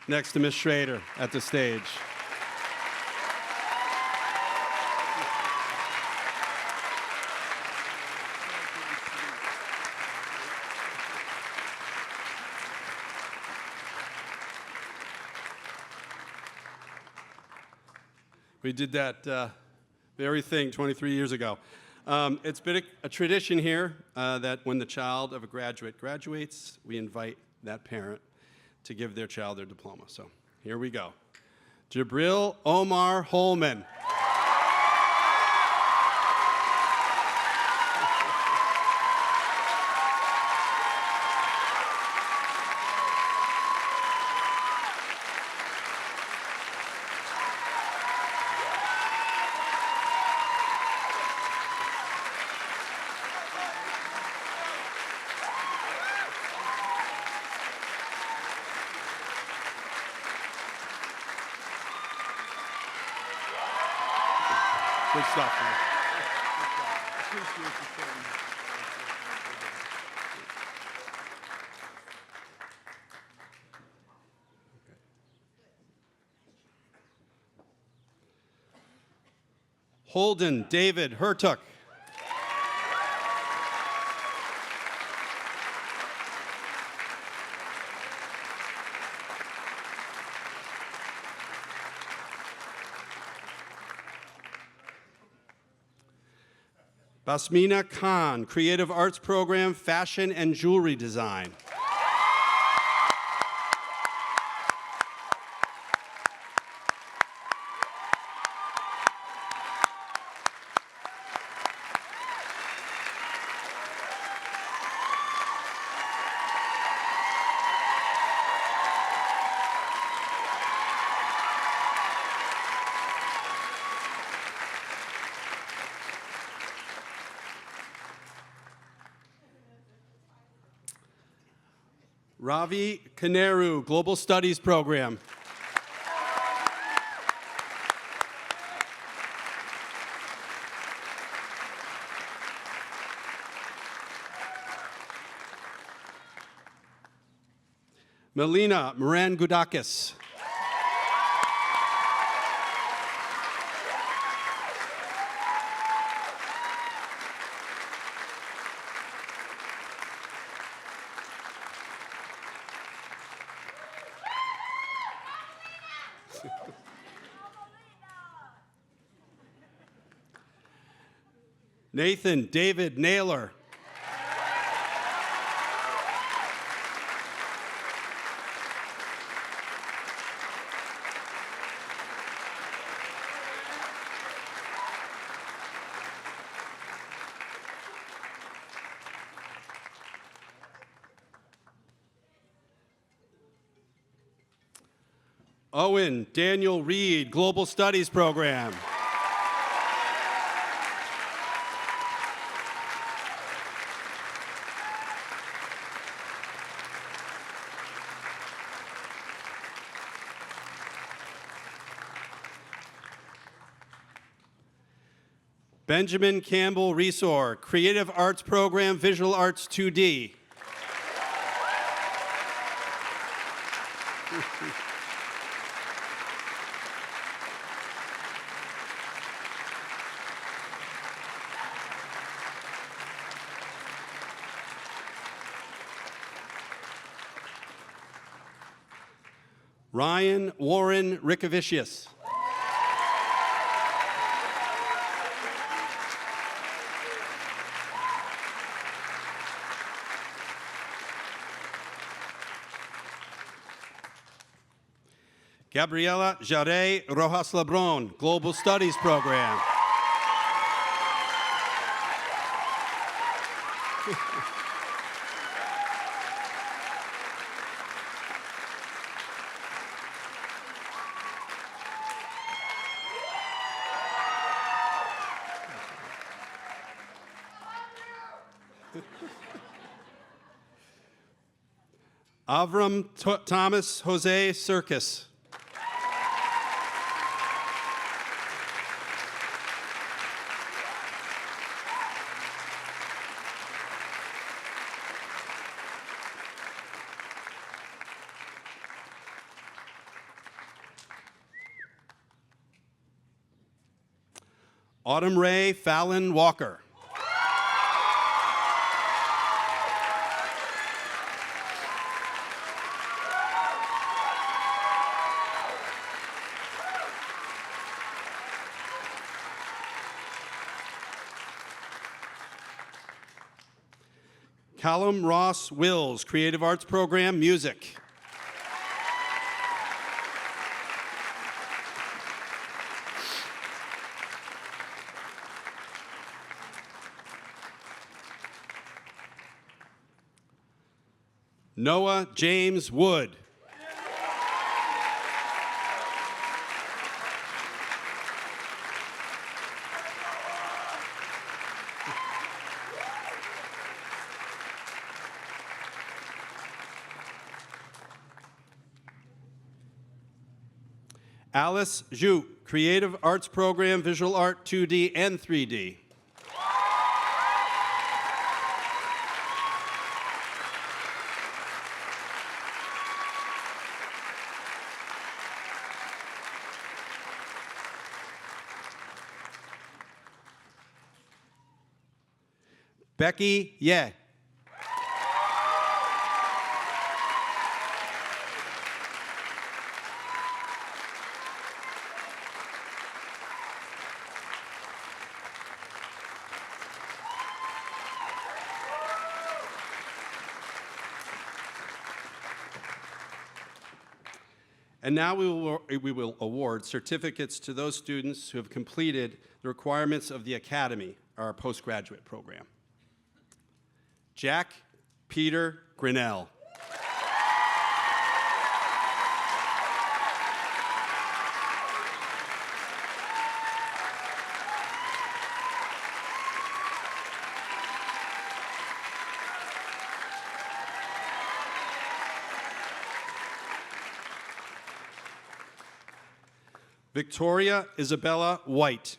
next to Ms. Schrader at the stage. We did that very thing 23 years ago. It's been a tradition here that when the child of a graduate graduates, we invite that parent to give their child their diploma. So here we go. Jabril Omar Holman. Good stuff, man. Holden David Hertuck. Basmina Khan, Creative Arts Program, Fashion and Jewelry Design. Ravi Kaneru, Global Studies Program. Melina Moran Gudakis. Nathan David Naylor. Owen Daniel Reed, Global Studies Program. Benjamin Campbell Resor, Creative Arts Program, Visual Arts 2D. Ryan Warren Rickovicius. Gabriela Jare Rojas Lebron, Global Studies Program. Avram Thomas Jose Circus. Autumn Ray Fallon Walker. Callum Ross Wills, Creative Arts Program, Music. Noah James Wood. Alice Zhu, Creative Arts Program, Visual Art 2D and 3D. Becky Ye. And now we will award certificates to those students who have completed the requirements of the Academy, our postgraduate program. Jack Peter Grinnell. Victoria Isabella White.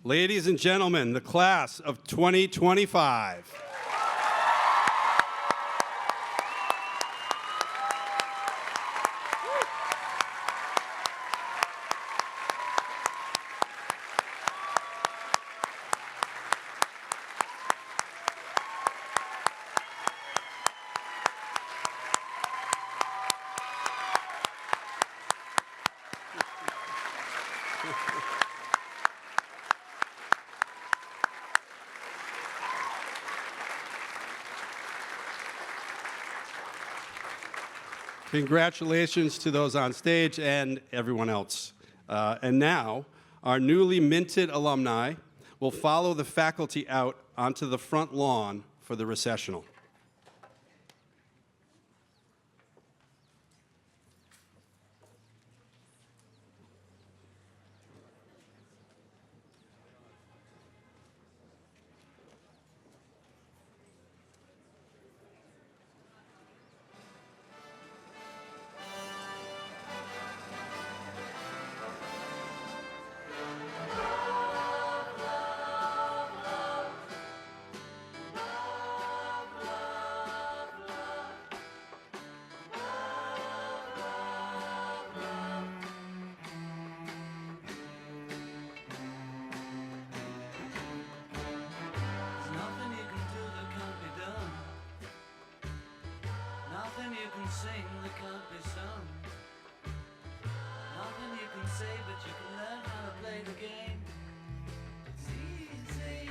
Ladies and gentlemen, the class of 2025. Congratulations to those on stage and everyone else. And now, our newly minted alumni will follow the faculty out onto the front lawn for the recessional. Nothing you can sing that can't be sung. Nothing you can say, but you can learn how to play the game. It's easy.